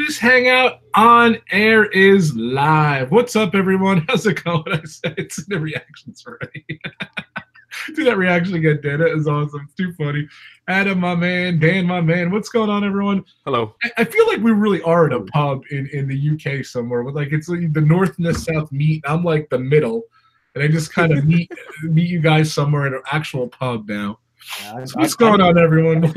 This hangout on air is live. What's up, everyone? How's it going? I said it's in the reactions already. Do that reaction again, Dan. That is awesome. It's too funny. Adam, my man. Dan, my man. What's going on, everyone? Hello. I feel like we really are at a pub in the UK somewhere. With like it's like the north and the south meet. I'm like the middle, and I just kind of meet you guys somewhere at an actual pub now. Yeah, so what's going on, everyone? Get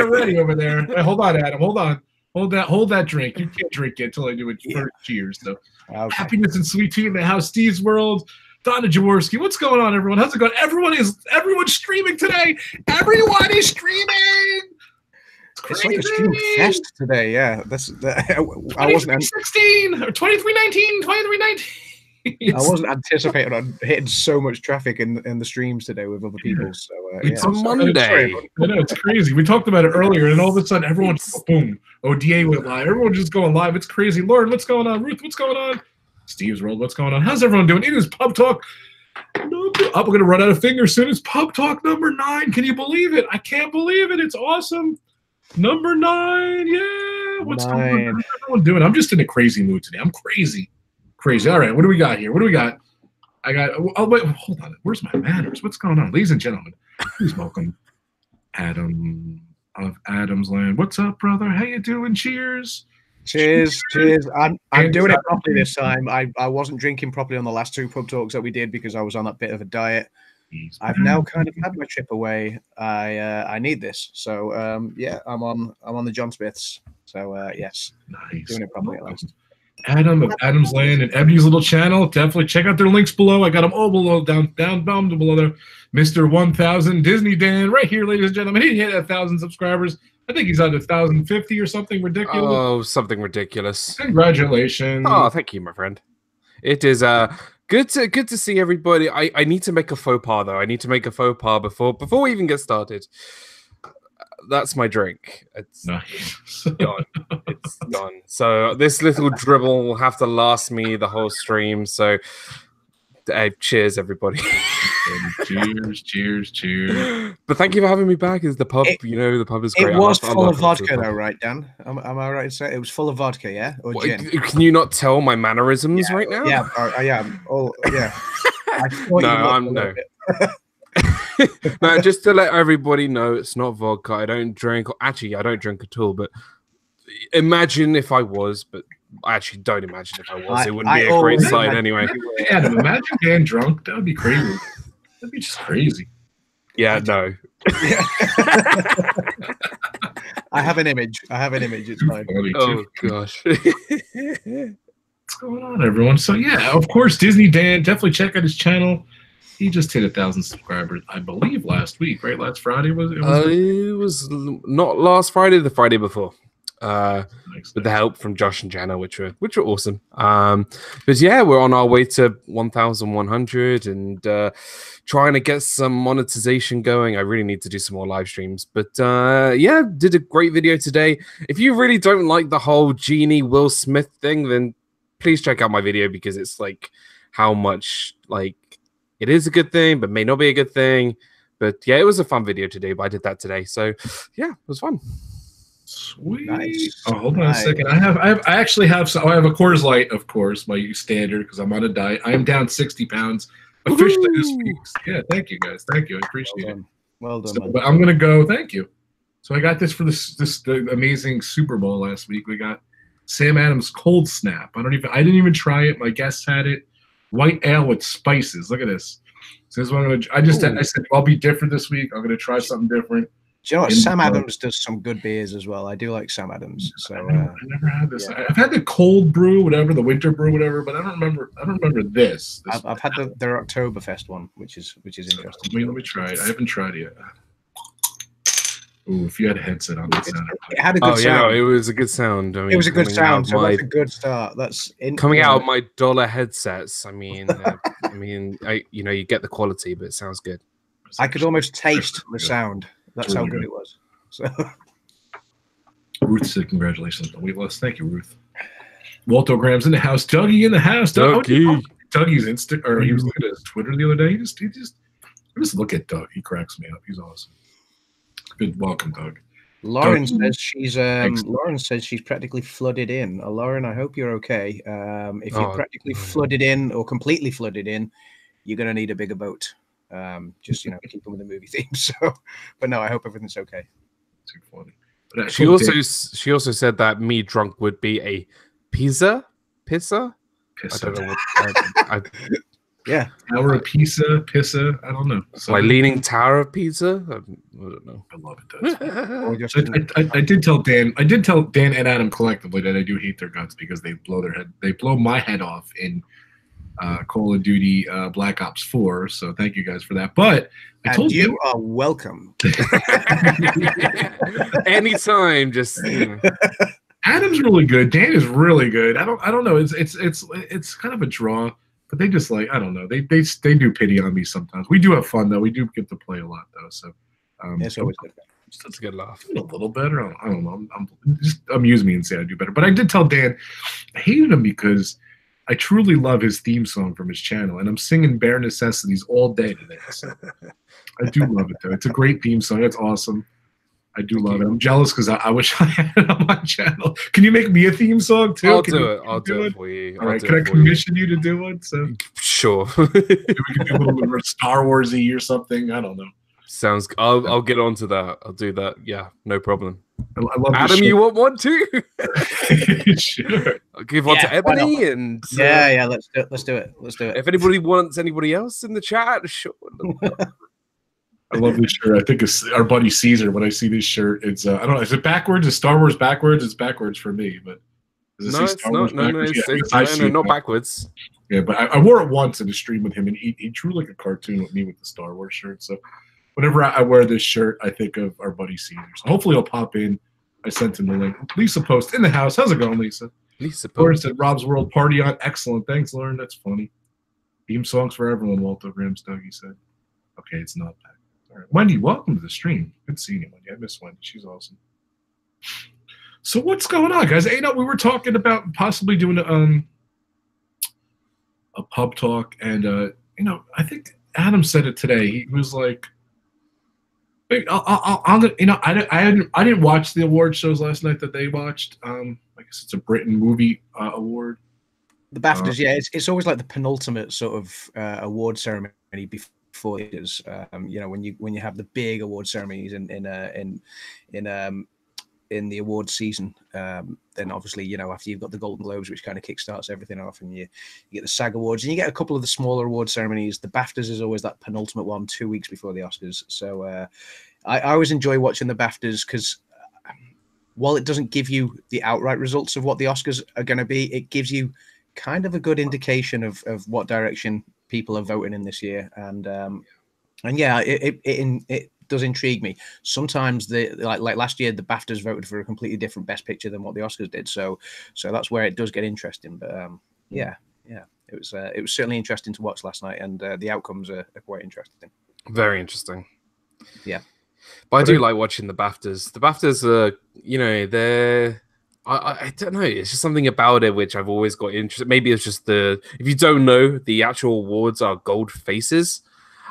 ready over there. Hey, hold on, Adam. Hold on. Hold that drink. You can't drink it until I do it first. Cheers. So, happiness and sweet tea in the house. Steve's World. Donna Jaworski. What's going on, everyone? How's it going? Everyone's streaming today. Everyone is streaming. It's like a stream fest today. Yeah, I wasn't 16 or 2319, 2319. I wasn't anticipating on hitting so much traffic in the streams today with other people. So it's a Monday. I know, it's crazy. We talked about it earlier, and all of a sudden, everyone's boom. ODA went live. Everyone's just going live. It's crazy. Lauren, what's going on? Ruth, what's going on? Steve's World, what's going on? How's everyone doing? It is Pub Talk. I'm going to run out of fingers soon. It's Pub Talk number 9. Can you believe it? I can't believe it. It's awesome. Number 9. Yeah. What's everyone doing? I'm just in a crazy mood today. I'm crazy. Crazy. All right. What do we got here? What do we got? I got. Oh, wait. Hold on. Where's my manners? What's going on? Ladies and gentlemen, please welcome Adam of AdamsLand. What's up, brother? How you doing? Cheers. Cheers, cheers. I'm doing it properly this time. I wasn't drinking properly on the last 2 pub talks that we did because I was on a bit of a diet. I've now kind of had my trip away. I need this. So yeah, I'm on the John Smiths. So yes, nice. Doing it properly at last. Adam of AdamsLand and Ebony's little channel. Definitely check out their links below. I got them all below, down below there. Mr. 1000 Disney Dan right here, ladies and gentlemen. He hit 1,000 subscribers. I think he's at 1,050 or something ridiculous. Oh, something ridiculous. Congratulations. Oh, thank you, my friend. It is good to see everybody. I need to make a faux pas though. I need to make a faux pas before we even get started. That's my drink. It's nice. Gone. It's gone. So this little dribble will have to last me the whole stream. So cheers, everybody. cheers. But thank you for having me back. Is the pub? The pub is great. It was full of vodka, though, right, Dan? Am I right to say it was full of vodka? Yeah, or gin? Can you not tell my mannerisms right now? Yeah, I am. Oh, yeah. No. No, just to let everybody know, it's not vodka. I don't drink. Actually, I don't drink at all. But imagine if I was. But I actually don't imagine if I was. It wouldn't be a great sight anyway. Adam, imagine Dan drunk. That would be crazy. That'd be just crazy. Yeah, no. I have an image. It's fine. Oh, gosh. What's going on, everyone? So, yeah, of course, Disney Dan. Definitely check out his channel. He just hit 1,000 subscribers, I believe, last week, right? Last Friday was it? It was not last Friday, the Friday before. With the help from Josh and Jana, which were awesome. But yeah, we're on our way to 1,100 and trying to get some monetization going. I really need to do some more live streams. But yeah, did a great video today. If you really don't like the whole Genie Will Smith thing, then please check out my video because it's like how much like it is a good thing, but may not be a good thing. But yeah, it was a fun video today. But I did that today, so yeah, it was fun. Sweet. Nice. Oh, hold on a second. I actually have a Coors Light, of course, my standard because I'm on a diet. I am down 60 pounds officially this week. Yeah, thank you guys. Thank you. I appreciate it. Well done. So, but I'm gonna go. Thank you. So I got this for the amazing Super Bowl last week. We got Sam Adams Cold Snap. I didn't even try it. My guests had it. White ale with spices. Look at this. So this is what I said I'll be different this week. I'm gonna try something different. Do you know what? Sam Adams does some good beers as well. I do like Sam Adams. So I never had this. Yeah. I've had the cold brew, whatever, the winter brew, whatever, but I don't remember this. I've had their Oktoberfest one, which is interesting. Let me try it. I haven't tried it yet. Ooh, if you had a headset on, it had a good sound. Yeah, it was a good sound. I mean, it was a good sound. So that's a good start. That's coming out of my dollar headsets. I mean, you get the quality, but it sounds good. I could almost taste the sound. That's how good it was. So, Ruth said, "Congratulations on the weight loss." Thank you, Ruth. Walter Graham's in the house. Dougie in the house. Dougie's Insta, or he was looking at his Twitter the other day. He just look at Doug. He cracks me up. He's awesome. Good, welcome, Doug. Lauren says she's practically flooded in. Lauren, I hope you're okay. If you're practically flooded in or completely flooded in, you're going to need a bigger boat. Just keep them with the movie theme. So, but no, I hope everything's okay. Too funny. She also said that me drunk would be a pizza. I don't know what. Yeah, Tower of Pisa. I don't know. Like Leaning Tower of Pisa. I don't know. I love it. I did tell Dan. And Adam collectively that I do hate their guts because they blow my head off in Call of Duty Black Ops 4. So thank you guys for that. But I told you are welcome. Anytime, just. Adam's really good. Dan is really good. I don't know. It's kind of a draw. But they just I don't know. They do pity on me sometimes. We do have fun though. We do get to play a lot though. So it's always good. That's a good laugh. A little better. I don't know. I'm just amuse me and say I do better. But I did tell Dan I hated him because I truly love his theme song from his channel, and I'm singing Bare Necessities all day today. So I do love it though. It's a great theme song. It's awesome. I do love it. I'm jealous because I wish I had it on my channel. Can you make me a theme song too? I'll do it for you. All right. Can I commission you to do it? So sure. Maybe we can do a little bit Star Warsy or something. I don't know. Sounds. I'll get onto that. I'll do that. Yeah, no problem. I love Adam, you want one too? Sure. I'll give one to Ebony and yeah. Let's do it. If anybody wants anybody else in the chat, sure. I love this shirt. I think it's our buddy Caesar. When I see this shirt, it's I don't know. Is it backwards? Is Star Wars backwards? It's backwards for me, but no, it's not. No, not backwards. Yeah, but I wore it once in a stream with him, and he drew like a cartoon with me with the Star Wars shirt. So whenever I wear this shirt, I think of our buddy Caesar. So hopefully he'll pop in. I sent him the link. Lisa Post in the house. How's it going, Lisa? Lisa Post. Lauren said Rob's World Party on. Excellent. Thanks, Lauren. That's funny. Theme songs for everyone, Walter Grams Dougie said. Okay, it's not back. All right. Wendy, welcome to the stream. Good seeing you, Wendy. I miss Wendy. She's awesome. So what's going on, guys? We were talking about possibly doing a pub talk, and I think Adam said it today. He was like, I didn't watch the award shows last night that they watched. I guess it's a Britain movie award. The Baftas, yeah, it's always like the penultimate sort of award ceremony before it is. When you have the big award ceremonies in the award season, then obviously after you've got the Golden Globes, which kind of kickstarts everything off, and you get the Sag Awards, and you get a couple of the smaller award ceremonies. The Baftas is always that penultimate one, 2 weeks before the Oscars. So I always enjoy watching the Baftas because while it doesn't give you the outright results of what the Oscars are going to be, it gives you kind of a good indication of what direction people are voting in this year, and yeah, it does intrigue me. Sometimes like last year, the BAFTAs voted for a completely different Best Picture than what the Oscars did. So that's where it does get interesting. But yeah, it was certainly interesting to watch last night, and the outcomes are quite interesting. Very interesting. Yeah, but I do like watching the BAFTAs. The BAFTAs are, they're. I don't know. It's just something about it which I've always got interested. Maybe it's just if you don't know, the actual awards are gold faces,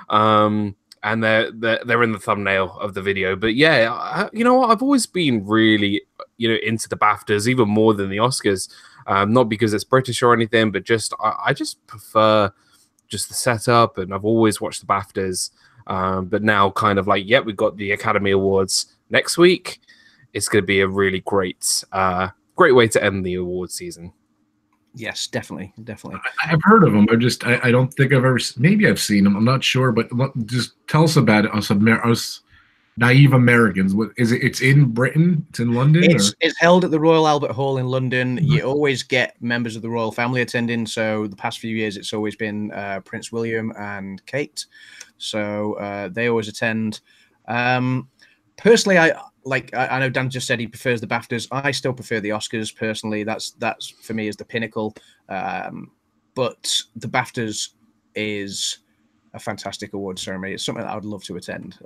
and they're in the thumbnail of the video. But yeah, you know what? I've always been really into the BAFTAs even more than the Oscars. Not because it's British or anything, but just I just prefer just the setup, and I've always watched the BAFTAs. But now, kind of like, we've got the Academy Awards next week. It's going to be a really great way to end the award season. Yes, definitely. I've heard of them. I don't think I've ever. Maybe I've seen them. I'm not sure, but just tell us about it. Us naive Americans. What is it? It's in Britain. It's in London. It's held at the Royal Albert Hall in London. Mm-hmm. You always get members of the royal family attending. So the past few years, it's always been Prince William and Kate. So they always attend. Personally, I know Dan just said he prefers the BAFTAs. I still prefer the Oscars personally. That's for me is the pinnacle. But the BAFTAs is a fantastic award ceremony. It's something that I would love to attend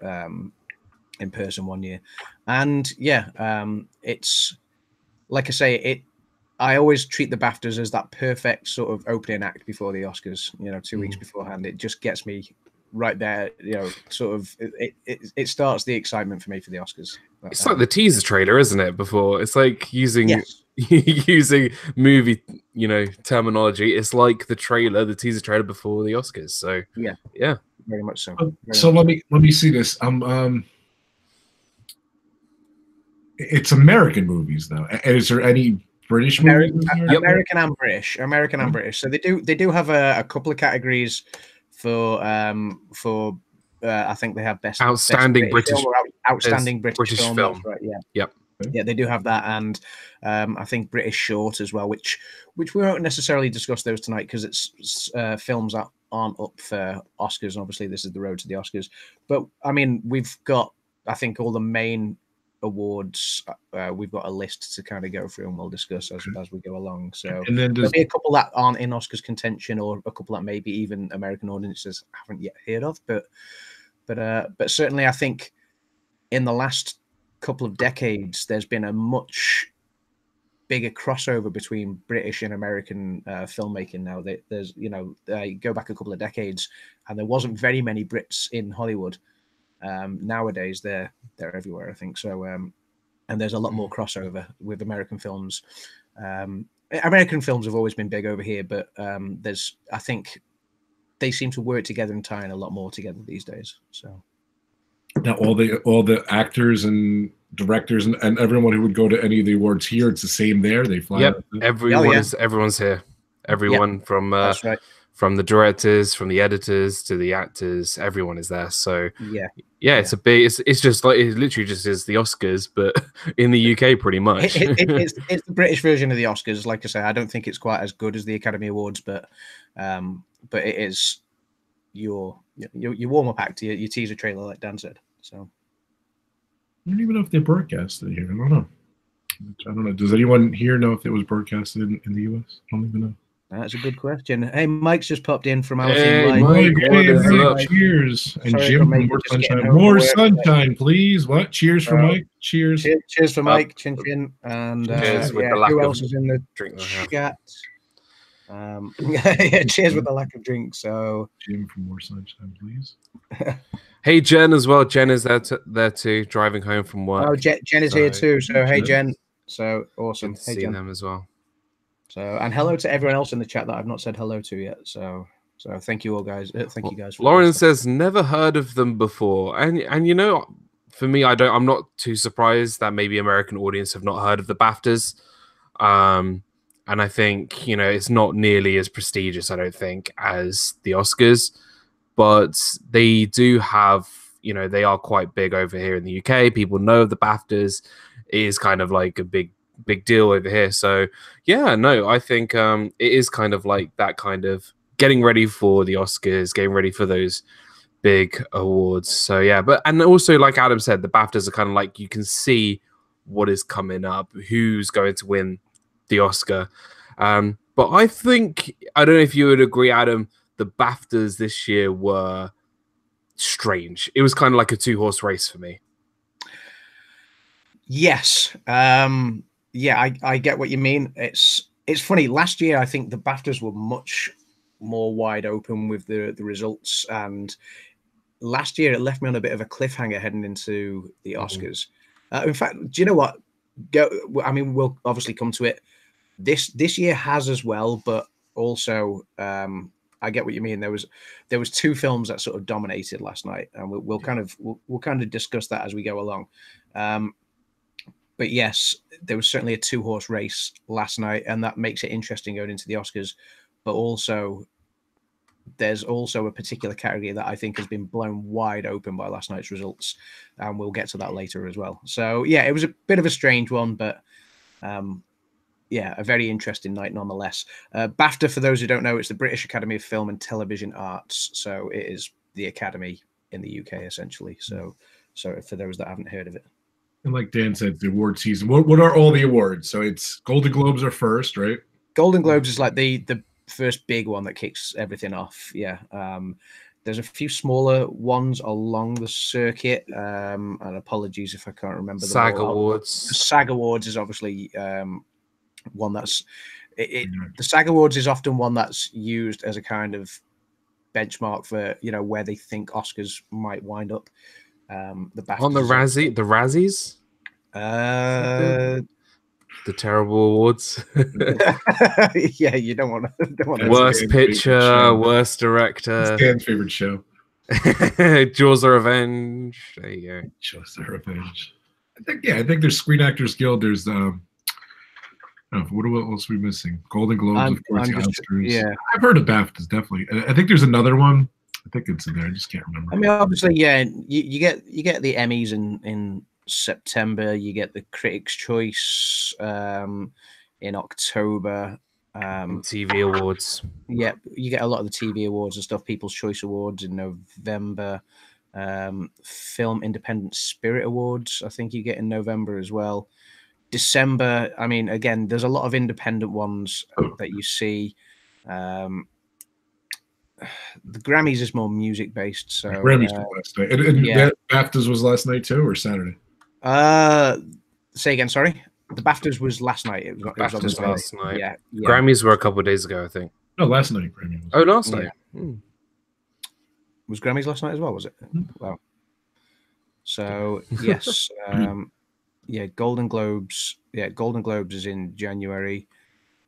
in person one year. And it's like I say, I always treat the BAFTAs as that perfect sort of opening act before the Oscars. 2 weeks beforehand, it just gets me right there, you know, sort of it starts the excitement for me for the Oscars. It's like the teaser trailer, isn't it? Before it's like using Yes. using movie, you know, terminology. It's like the trailer, the teaser trailer before the Oscars. So yeah, very much so. So let me see this. It's American movies though. Is there any British movies? American and British. American and British. So they do have a couple of categories for I think they have best outstanding British film or outstanding British film. film. That's right. Yeah. Yep. Yeah, they do have that, and I think British short as well, which we won't necessarily discuss those tonight because it's films that aren't up for Oscars. And obviously, this is the road to the Oscars. But I mean, we've got, I think, all the main awards. We've got a list to kind of go through, and we'll discuss as we go along. So and then there'll be a couple that aren't in Oscars contention, or a couple that maybe even American audiences haven't yet heard of. But certainly, I think in the last couple of decades, there's been a much bigger crossover between British and American filmmaking now. There's, you know, go back a couple of decades, and there wasn't very many Brits in Hollywood. Nowadays, they're everywhere, I think. So, and there's a lot more crossover with American films. American films have always been big over here, but I think they seem to work together and tie in a lot more together these days. So. Now, all the actors and directors and everyone who would go to any of the awards here, it's the same there. They fly. Yep, everyone's here. Everyone from that's right. From the directors, from the editors to the actors, everyone is there. So it's a big. It's just like it literally just is the Oscars, but in the UK, pretty much. It's the British version of the Oscars. Like I say, I don't think it's quite as good as the Academy Awards, but it is your warm up act, your teaser trailer, like Dan said. So I don't even know if they broadcasted it here. I don't know. Does anyone here know if it was broadcasted in the US? I don't even know. That's a good question. Hey, Mike's just popped in from our Hey, team. Mike, cheers. And Sorry Jim, for more sunshine. More sunshine, please. What? Cheers for Mike. Cheers. Cheers for Mike. Chin chin. And cheers with the lack who of else is in the drink chat? Cheers with the lack of drink. So Jim for more sunshine, please. Hey, Jen as well. Jen is there too, driving home from work. Oh, Jen is here too. So hey, Jen. So awesome. Hey, Jen. Them as well. So, and hello to everyone else in the chat that I've not said hello to yet. So thank you all, guys. Thank you guys. Lauren says never heard of them before, and you know, for me, I'm not too surprised that maybe American audience have not heard of the Baftas. And I think, you know, it's not nearly as prestigious, I don't think, as the Oscars, but they do have, you know, they are quite big over here in the UK. People know the Baftas. It is kind of like a big deal over here. So yeah, no, I think it is kind of like that kind of getting ready for the Oscars, getting ready for those big awards. So yeah, and also like Adam said, the BAFTAs are kind of like you can see what is coming up, who's going to win the Oscar. But I think, I don't know if you would agree, Adam, the BAFTAs this year were strange. It was kind of like a 2-horse race for me. Yes. Yeah, I get what you mean. It's funny. Last year, I think the BAFTAs were much more wide open with the results, and last year it left me on a bit of a cliffhanger heading into the Oscars. In fact, do you know what? I mean, we'll obviously come to it. This year has as well, but also I get what you mean. There was 2 films that sort of dominated last night, and we'll kind of discuss that as we go along. But yes, there was certainly a 2-horse race last night, and that makes it interesting going into the Oscars. But also, there's also a particular category that I think has been blown wide open by last night's results, and we'll get to that later as well. So yeah, it was a bit of a strange one, but yeah, a very interesting night nonetheless. BAFTA, for those who don't know, it's the British Academy of Film and Television Arts. So it is the Academy in the UK, essentially. So for those that haven't heard of it. And like Dan said, the award season. What are all the awards? So it's Golden Globes are first, right? Golden Globes is like the first big one that kicks everything off. Yeah. There's a few smaller ones along the circuit. And apologies if I can't remember. Sag Awards. Sag Awards is obviously one that's the Sag Awards is often one that's used as a kind of benchmark for where they think Oscars might wind up. The BAFTAs on the Razzies, the terrible awards. yeah, you don't want to. Worst picture, worst director. Dan's favorite show. Jaws of Revenge. There you go. Jaws of Revenge. I think there's Screen Actors Guild. There's what else are we missing? Golden Globes, of course, the Oscars. Yeah, I've heard of BAFTAs, definitely. I think there's another one. I think it's in there. I just can't remember. I mean, obviously, yeah, you get the Emmys in September. You get the Critics' Choice in October. TV awards. Yeah, you get a lot of the TV awards and stuff. People's Choice Awards in November. Film Independent Spirit Awards, I think you get in November as well. December, I mean, again, there's a lot of independent ones that you see. The Grammys is more music based. So Grammys was last night. And BAFTAs was last night too, or Saturday? Say again, sorry. The BAFTAs was last night. It was last night. Yeah. Grammys were a couple of days ago, I think. No, last night. Grammys. Oh, last night. Was Grammys last night as well? Was it? Wow. So yes, Golden Globes. Yeah, Golden Globes is in January.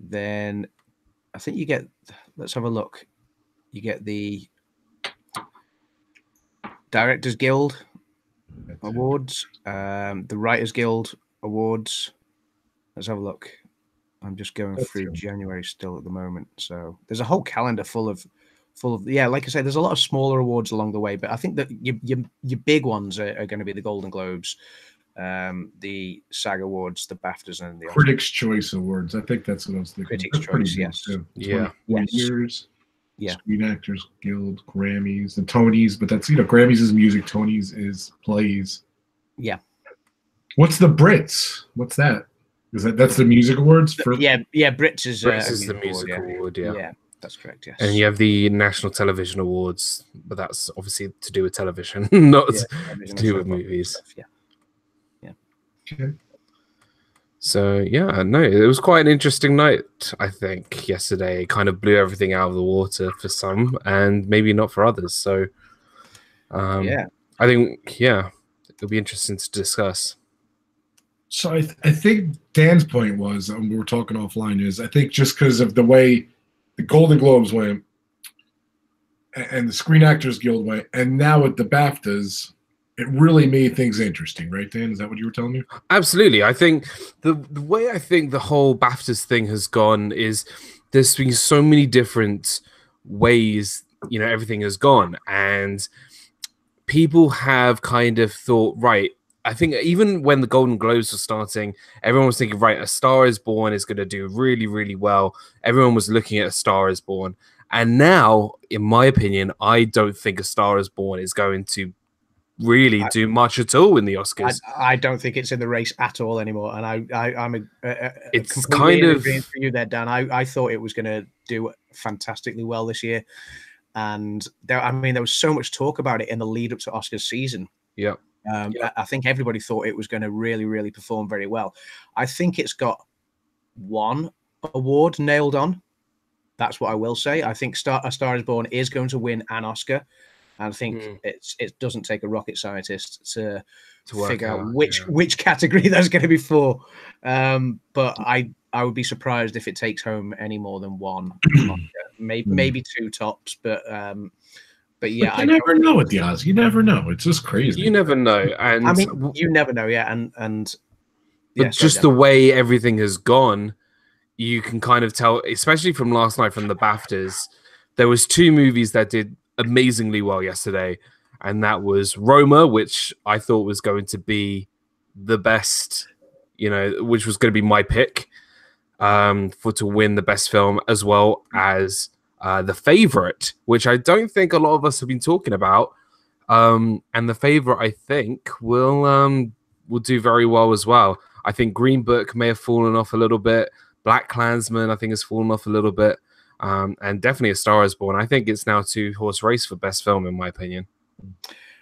Then I think you get. Let's have a look. You get the Directors Guild Awards, the Writers Guild Awards. Let's have a look. I'm just going through January still at the moment. So there's a whole calendar full of like I say, there's a lot of smaller awards along the way, but I think that your big ones are going to be the Golden Globes, the SAG Awards, the BAFTAs, and the Critics' Choice Awards. I think that's what I was thinking. Critics' Choice, yes. Yeah. Years. Yeah. Screen Actors Guild, Grammys, and Tonys, but that's Grammys is music, Tonys is plays. Yeah. What's the Brits? What's that? That's the music awards for? Yeah. Brits is the music award. Yeah, that's correct. Yes. And you have the National Television Awards, but that's obviously to do with television, not to do with movies. Stuff, yeah. Okay. So it was quite an interesting night. I think yesterday it kind of blew everything out of the water for some, and maybe not for others. So, I think it'll be interesting to discuss. So I think Dan's point was, and we were talking offline, is I think just because of the way the Golden Globes went and the Screen Actors Guild went, and now with the BAFTAs, it really made things interesting, right, Dan? Is that what you were telling me? Absolutely. I think the way I think the whole BAFTAs thing has gone is there's been so many different ways, everything has gone, and people have kind of thought, right, I think even when the Golden Globes were starting, everyone was thinking, right, A Star is Born is going to do really, really well. Everyone was looking at A Star is Born. And now, in my opinion, I don't think A Star is Born is going to really do much at all in the Oscars. I don't think it's in the race at all anymore. And I'm it's kind of for you there, Dan. I thought it was going to do fantastically well this year. And there was so much talk about it in the lead up to Oscars season. Yeah. I think everybody thought it was going to really, really perform very well. I think it's got one award nailed on. That's what I will say. I think A Star is Born is going to win an Oscar. And I think it doesn't take a rocket scientist to figure out which category that's going to be for. But I would be surprised if it takes home any more than one Oscar. Maybe two tops, but yeah, you never know with the odds. You never know. It's just crazy. You never know, and I mean, you never know. Yeah, and but just the way everything has gone, you can kind of tell, especially from last night from the BAFTAs. There was two movies that did amazingly well yesterday, and that was Roma, which I thought was going to be the best, which was going to be my pick to win the best film, as well as The Favorite, which I don't think a lot of us have been talking about. And The Favorite, I think, will do very well as well. I think Green Book may have fallen off a little bit. Black Klansman, I think, has fallen off a little bit. And definitely A Star is Born. I think it's now 2-horse race for best film, in my opinion.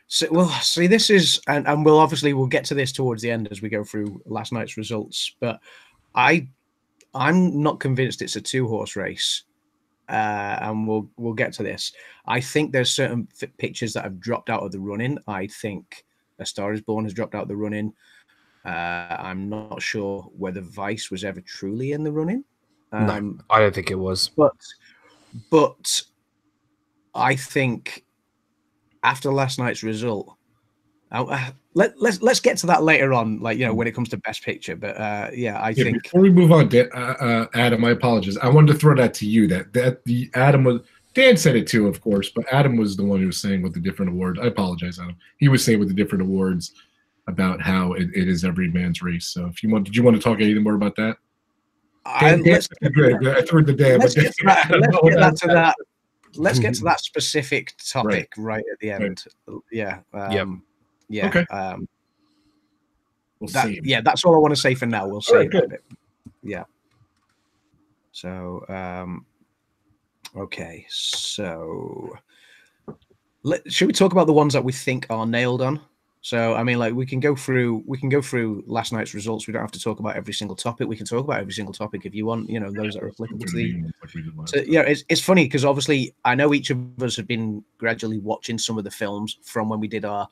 So, well, see, this is, and we'll get to this towards the end as we go through last night's results. But I'm not convinced it's a 2-horse race. and we'll get to this. I think there's certain pictures that have dropped out of the running. I think A Star Is Born has dropped out of the running. I'm not sure whether Vice was ever truly in the running. No, I don't think it was. But I think after last night's result, let's get to that later on, like, you know, when it comes to Best Picture. But I think before we move on, Adam, I apologize. I wanted to throw that to you. Dan said it too, of course, but Adam was the one who was saying with the different awards. I apologize, Adam. He was saying with the different awards about how it is every man's race. So if you want, did you want to talk anything more about that? Let's get to that specific topic right at the end. Okay. That's all I want to say for now. We'll say about it. Yeah. So, okay. So, should we talk about the ones that we think are nailed on? So, I mean, like, we can go through last night's results. We don't have to talk about every single topic. We can talk about every single topic if you want, you know, those that are applicable to the. So, yeah, it's funny because obviously I know each of us have been gradually watching some of the films from when we did our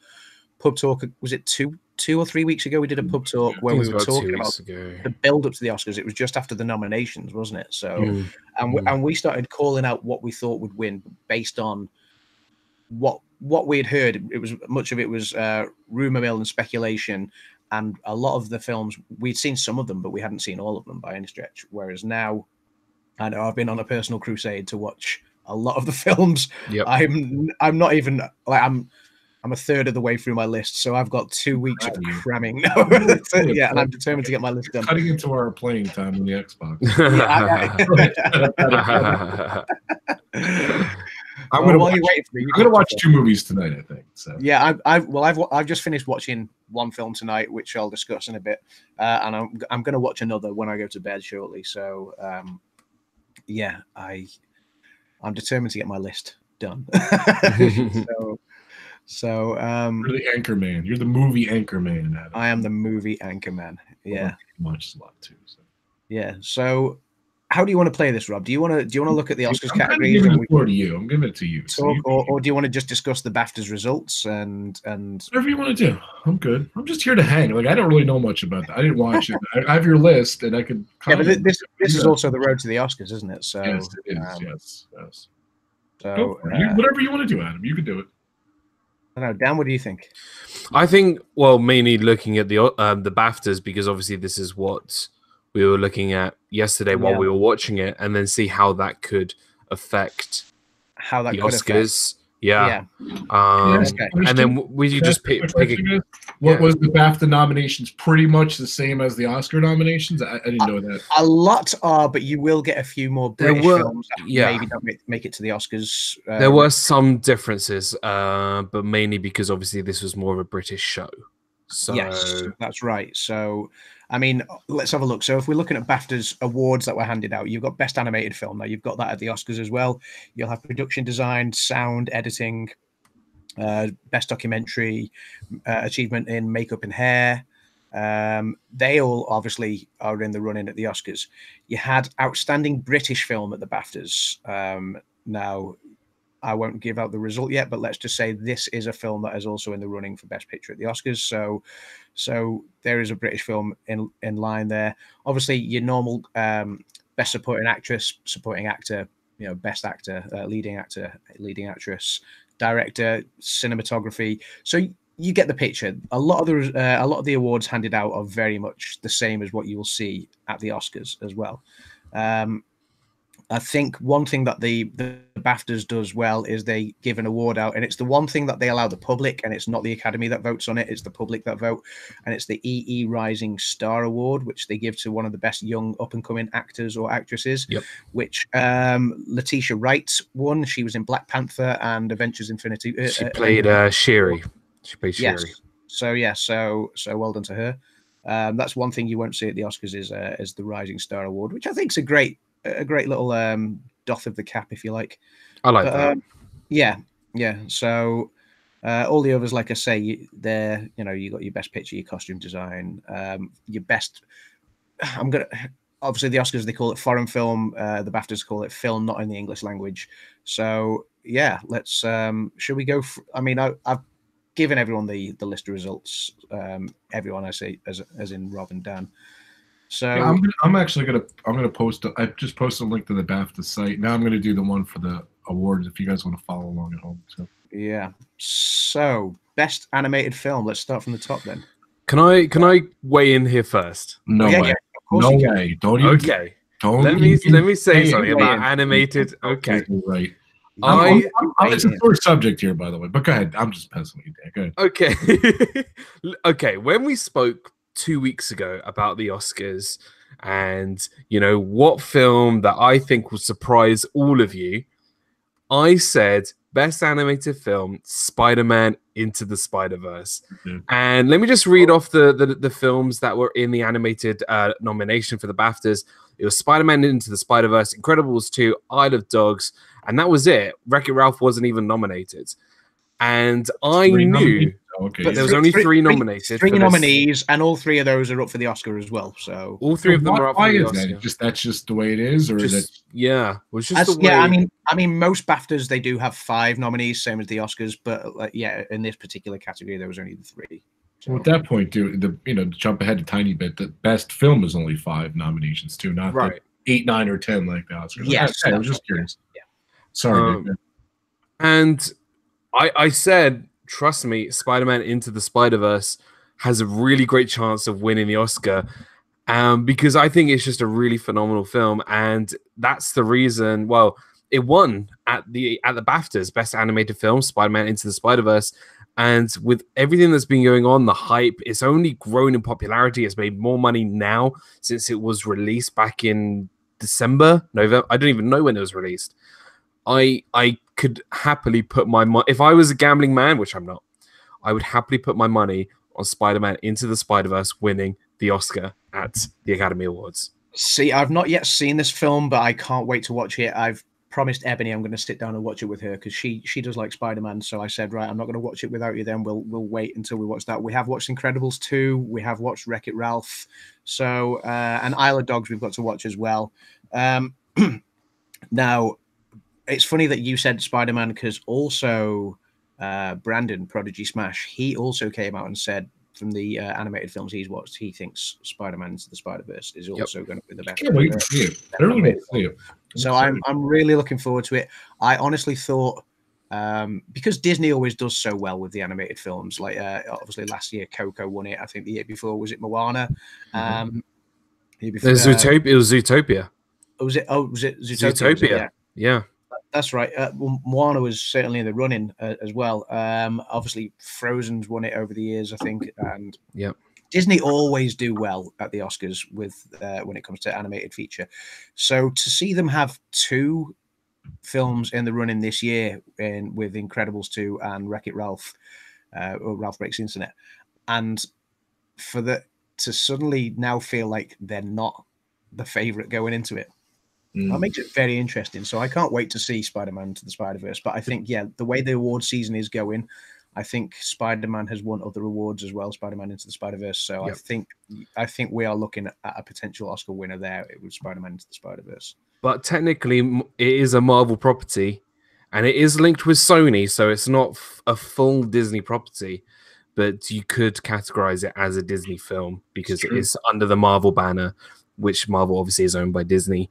pub talk. Was it two or 3 weeks ago? We did a pub talk where we were talking about the build up to the Oscars. It was just after the nominations, wasn't it? So, and we started calling out what we thought would win based on what we had heard. It was much of it was rumor mill and speculation, and a lot of the films we'd seen some of them, but we hadn't seen all of them by any stretch. Whereas now, I know I've been on a personal crusade to watch a lot of the films. Yep. I'm not even like I'm a third of the way through my list, so I've got 2 weeks of cramming now. And I'm determined to get my list done. Cutting into our playing time on the Xbox. I'm gonna watch 2 movies tonight, I think. So yeah, I've just finished watching one film tonight, which I'll discuss in a bit, and I'm going to watch another when I go to bed shortly. So I'm determined to get my list done. So you're the anchor man. You're the movie anchor man, Adam. I am the movie anchor man. Yeah, watches a lot too. So. Yeah. So, how do you want to play this, Rob? Do you want to look at the Oscars categories? I'm giving the floor to you. I'm giving it to you. Or do you want to just discuss the Baftas results and whatever you want to do? I'm good. I'm just here to hang. Like, I don't really know much about that. I didn't watch it. I have your list, and I could. Yeah, but this is also the road to the Oscars, isn't it? So yes, it is. Yes. So whatever you want to do, Adam, you can do it. I don't know, Dan. What do you think? I think, well, mainly looking at the Baftas, because obviously this is what we were looking at yesterday while we were watching it, and then see how that could affect the Oscars. Yeah. And then you just pick what was the BAFTA nominations? Pretty much the same as the Oscar nominations. I didn't know that. A lot are, but you will get a few more British films that maybe don't make it to the Oscars. There were some differences, but mainly because obviously this was more of a British show. So yes, that's right. So, I mean, let's have a look. So if we're looking at BAFTA's awards that were handed out, you've got Best Animated Film. Now, you've got that at the Oscars as well. You'll have Production Design, Sound, Editing, Best Documentary, Achievement in Makeup and Hair. They all obviously are in the running at the Oscars. You had Outstanding British Film at the BAFTAs. Now, I won't give out the result yet, but let's just say this is a film that is also in the running for Best Picture at the Oscars. So there is a British film in line there. Obviously, your normal Best Supporting Actress, Supporting Actor, Best Actor, Leading Actor, Leading Actress, Director, Cinematography. So you get the picture. A lot of the awards handed out are very much the same as what you will see at the Oscars as well. I think one thing that the BAFTAs does well is they give an award out, and it's the one thing that they allow the public, and it's not the Academy that votes on it, it's the public that vote, and it's the EE Rising Star Award, which they give to one of the best young up-and-coming actors or actresses, which Letitia Wright won. She was in Black Panther and Avengers Infinity. She played Shiri. She played Shiri. Yes. So well done to her. That's one thing you won't see at the Oscars is the Rising Star Award, which I think is a great little doff of the cap, if you like. I like that. Yeah. So all the others, like I say, you got your Best Picture, your costume design, your best. obviously the Oscars, they call it foreign film. The BAFTAs call it film not in the English language. So yeah, let's. Should we go? I mean, I've given everyone the list of results. Everyone I say, as in Rob and Dan. So yeah, I'm actually gonna post. I just posted a link to the BAFTA site. Now I'm gonna do the one for the awards if you guys want to follow along at home. So yeah. So best animated film. Let's start from the top then. Can I weigh in here first? No way. Yeah, of course No you can. way. Don't even. Okay. Don't Let me say something about in. animated. Okay. Right. It's a sore subject here, by the way. But go ahead. I'm just pessing you, Dan. Go ahead. Okay. Okay. When we spoke 2 weeks ago about the Oscars and, what film that I think will surprise all of you, I said best animated film, Spider-Man Into the Spider-Verse. Mm-hmm. And let me just read off the films that were in the animated nomination for the BAFTAs. It was Spider-Man Into the Spider-Verse, Incredibles 2, Isle of Dogs, and that was it. Wreck-It Ralph wasn't even nominated. And I knew that there was only three nominated. Three nominees, and all three of those are up for the Oscar as well. So all three of them are up for the Oscar. That's just the way it is, or is it? Yeah, was just the way. Yeah, I mean, most BAFTAs they do have 5 nominees, same as the Oscars, but in this particular category there was only the 3. So. Well, at that point, to jump ahead a tiny bit, the best film is only 5 nominations too, not right. 8, 9, or 10 like the Oscars. Yes, I was just curious. Yeah. Sorry. And I said, trust me, Spider-Man Into the Spider-Verse has a really great chance of winning the Oscar, because I think it's just a really phenomenal film, and that's the reason. Well, it won at the BAFTAs, Best Animated Film, Spider-Man Into the Spider-Verse. And with everything that's been going on, the hype, it's only grown in popularity. It's made more money now since it was released back in December, November. I don't even know when it was released. I could happily put my money, if I was a gambling man, which I'm not, I would happily put my money on Spider-Man Into the Spider-Verse winning the Oscar at the Academy Awards. See, I've not yet seen this film, but I can't wait to watch it. I've promised Ebony I'm going to sit down and watch it with her because she does like Spider-Man. So I said, right, I'm not going to watch it without you. Then we'll wait until we watch that. We have watched Incredibles 2. We have watched Wreck-It Ralph. So and Isle of Dogs we've got to watch as well. Now, it's funny that you said Spider-Man because also Brandon, Prodigy Smash, he also came out and said from the animated films he's watched, he thinks Spider-Man Into the Spider-Verse is also going to be the best. Can't wait to see it. I really want to see it. So I'm really looking forward to it. I honestly thought because Disney always does so well with the animated films, like obviously last year Coco won it. I think the year before was it Moana. It was Zootopia. Was it Zootopia? Yeah. That's right. Moana was certainly in the running as well. Obviously, Frozen's won it over the years, I think. And Disney always do well at the Oscars with when it comes to animated feature. So to see them have 2 films in the running this year with Incredibles 2 and Wreck-It Ralph, or Ralph Breaks the Internet, and to suddenly now feel like they're not the favorite going into it. That makes it very interesting. So I can't wait to see Spider-Man Into the Spider-Verse. But I think, the way the award season is going, I think Spider-Man has won other awards as well, Spider-Man Into the Spider-Verse. So I think we are looking at a potential Oscar winner there with Spider-Man Into the Spider-Verse. But technically, it is a Marvel property, and it is linked with Sony, so it's not a full Disney property. But you could categorize it as a Disney film because it is under the Marvel banner, which Marvel obviously is owned by Disney.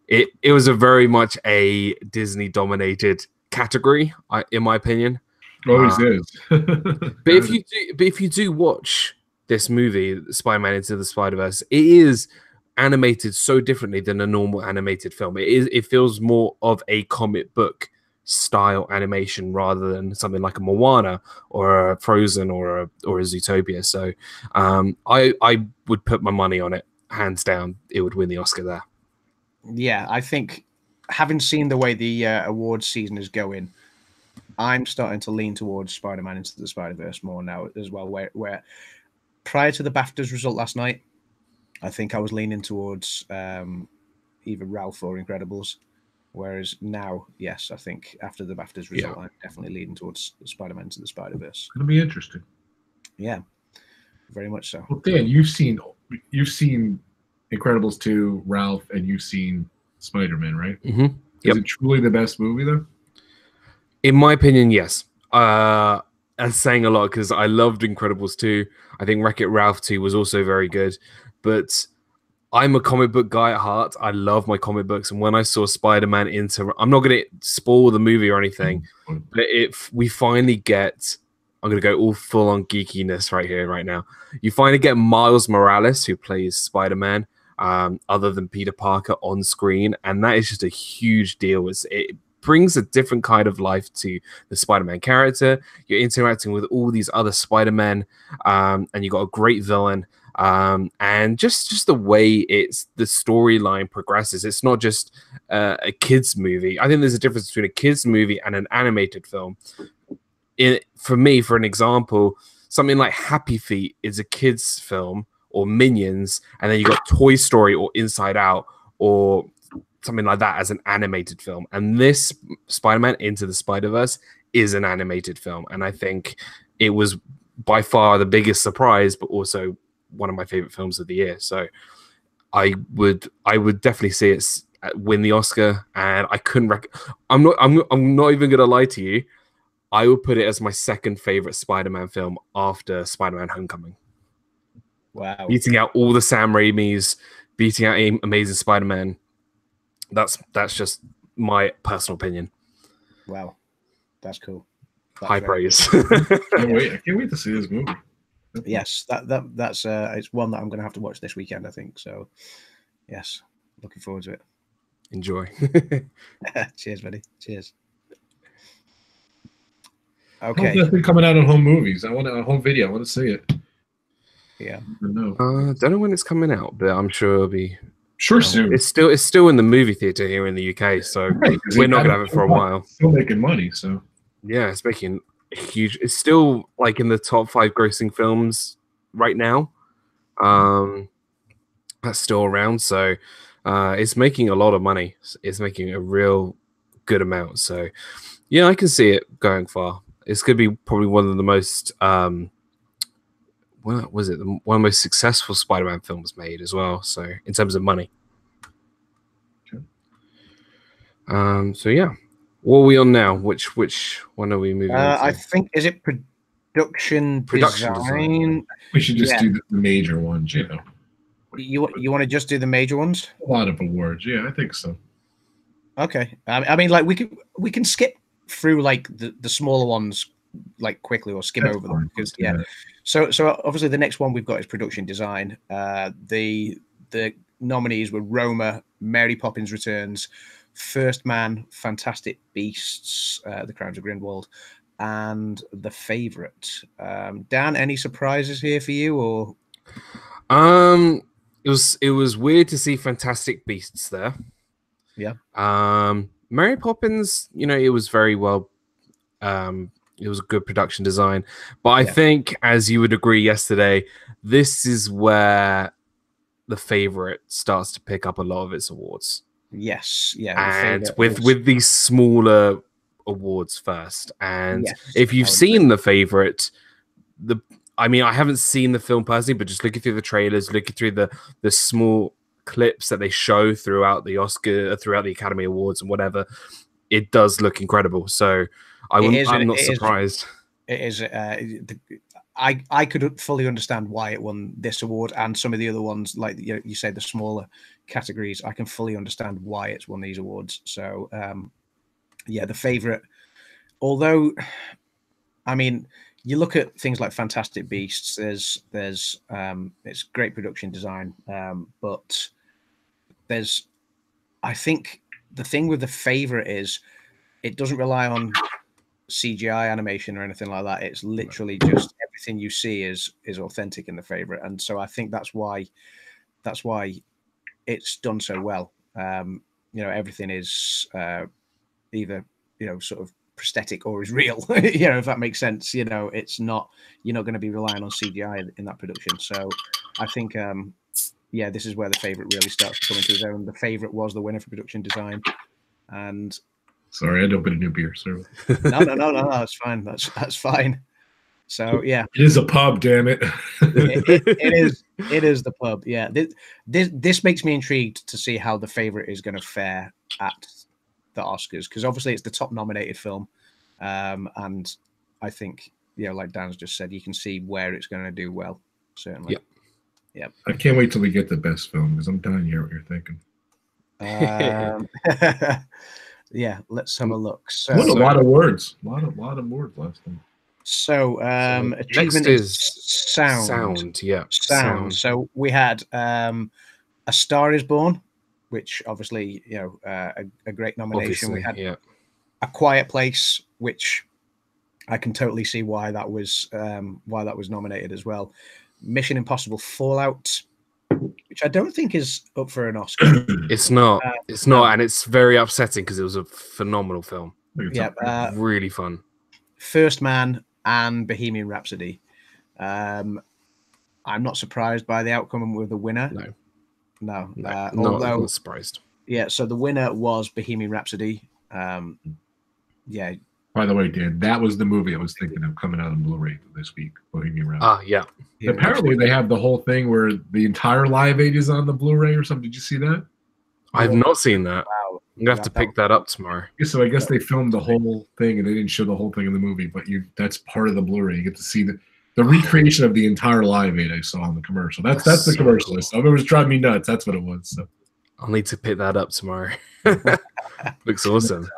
It was a very much a Disney dominated category, in my opinion. Always is. But if you do watch this movie, Spider-Man Into the Spider-Verse, it is animated so differently than a normal animated film. It feels more of a comic book style animation rather than something like a Moana or a Frozen or a Zootopia. So I would put my money on it, hands down. It would win the Oscar there. Yeah, I think having seen the way the awards season is going, I'm starting to lean towards Spider-Man Into the Spider-Verse more now as well. Where prior to the BAFTAs result last night, I think I was leaning towards either Ralph or Incredibles. Whereas now, yes, I think after the BAFTAs result, I'm definitely leaning towards Spider-Man Into the Spider-Verse. It's going to be interesting. Yeah, very much so. Well, Dan, you've seen Incredibles 2, Ralph, and you've seen Spider-Man, right? Mm-hmm. Is it truly the best movie, though? In my opinion, yes. That's saying a lot because I loved Incredibles 2. I think Wreck-It Ralph 2 was also very good. But I'm a comic book guy at heart. I love my comic books. And when I saw Spider-Man into... I'm not going to spoil the movie or anything. But if we finally get... I'm going to go all full-on geekiness right here, right now. You finally get Miles Morales, who plays Spider-Man, other than Peter Parker on screen. And that is just a huge deal. It brings a different kind of life to the Spider-Man character. You're interacting with all these other Spider-Men, and you got a great villain. And just the way the storyline progresses. It's not just a kids movie. I think there's a difference between a kids movie and an animated film. For me, for an example, something like Happy Feet is a kids film, or Minions, and then you got Toy Story or Inside Out or something like that as an animated film. And this Spider-Man Into the Spider-Verse is an animated film, and I think it was by far the biggest surprise, but also one of my favorite films of the year. So I would definitely see it win the Oscar, and I couldn't. I'm not even gonna lie to you. I would put it as my second favorite Spider-Man film after Spider-Man: Homecoming. Wow! Beating out all the Sam Raimis, beating out Amazing Spider-Man. That's just my personal opinion. Wow, that's cool. That's high praise. I can't wait to see this movie. Yes, that's it's one that I'm going to have to watch this weekend, I think. So, yes, looking forward to it. Enjoy. Cheers, buddy. Cheers. Okay. How's that thing coming out on home movies? I want a home video. I want to see it. Yeah. Don't know when it's coming out, but I'm sure it'll be soon. It's still in the movie theater here in the UK, so we're not gonna have it for a while. Still making money, so yeah, it's making huge. It's still like in the top 5 grossing films right now. That's still around, so it's making a lot of money. It's making a real good amount. So yeah, I can see it going far. It's gonna be probably one of the most one of the most successful Spider-Man films made as well. So in terms of money. So yeah, what are we on now? Which one are we moving on to? I think, is it production design? We should just do the major ones, you know. You want to just do the major ones? A lot of awards, yeah, I think so. Okay, I mean, like we can skip through like the smaller ones like quickly, or skim over them, because So obviously the next one we've got is production design. The nominees were Roma, Mary Poppins Returns, First Man, Fantastic Beasts, The Crimes of Grindelwald, and The Favourite. Dan, any surprises here for you, or? It was weird to see Fantastic Beasts there. Yeah. Mary Poppins, you know, it was very well. It was a good production design, but I think, as you would agree yesterday, this is where The Favourite starts to pick up a lot of its awards. Yes, yeah, and with these smaller awards first. And if you've seen The Favourite, I mean, I haven't seen the film personally, but just looking through the trailers, looking through the small clips that they show throughout the Academy Awards and whatever, it does look incredible. So I'm not surprised. It is. I could fully understand why it won this award and some of the other ones, like you say, the smaller categories. I can fully understand why it's won these awards. So, yeah, The Favourite. Although, I mean, you look at things like Fantastic Beasts. There's it's great production design, but I think the thing with The Favourite is it doesn't rely on CGI animation or anything like that. It's literally just everything you see is authentic in The Favourite, and so I think that's why it's done so well. Everything is either sort of prosthetic or is real. If that makes sense. It's not, you're not going to be relying on CGI in that production. So I think this is where The Favourite really starts to come into its own. The Favourite was the winner for production design, and sorry, I had to open a new beer. Sorry. No, that's fine. That's fine. So yeah, it is a pub. Damn it! it is the pub. Yeah, this makes me intrigued to see how The Favourite is going to fare at the Oscars, because obviously it's the top nominated film, and I think, like Dan's just said, you can see where it's going to do well. Certainly. Yeah. I can't wait till we get the best film, because I'm dying to hear what you're thinking. Yeah, let's have a look. So, a lot of words. A lot of words last time. So, achievement is sound. Yeah, sound. So we had A Star Is Born, which obviously, a great nomination. Obviously, we had yeah. A Quiet Place, which I can totally see why that was nominated as well. Mission Impossible Fallout, which I don't think is up for an Oscar. It's not. It's not, and it's very upsetting because it was a phenomenal film. Yeah, really fun. First Man and Bohemian Rhapsody. I'm not surprised by the outcome with the winner. No. Not surprised. Yeah, so the winner was Bohemian Rhapsody. Yeah. By the way, Dan, that was the movie I was thinking of coming out on Blu-ray this week, Bohemian Rhapsody. Yeah. Apparently, they have the whole thing where the entire Live Aid is on the Blu-ray or something. Did you see that? I've not seen that. Wow. I'm gonna have to pick that up tomorrow. So I guess they filmed the whole thing and they didn't show the whole thing in the movie, but that's part of the Blu-ray. You get to see the recreation of the entire Live Aid I saw in the commercial. That's the commercial. So it was driving me nuts. That's what it was. So I'll need to pick that up tomorrow. Looks awesome.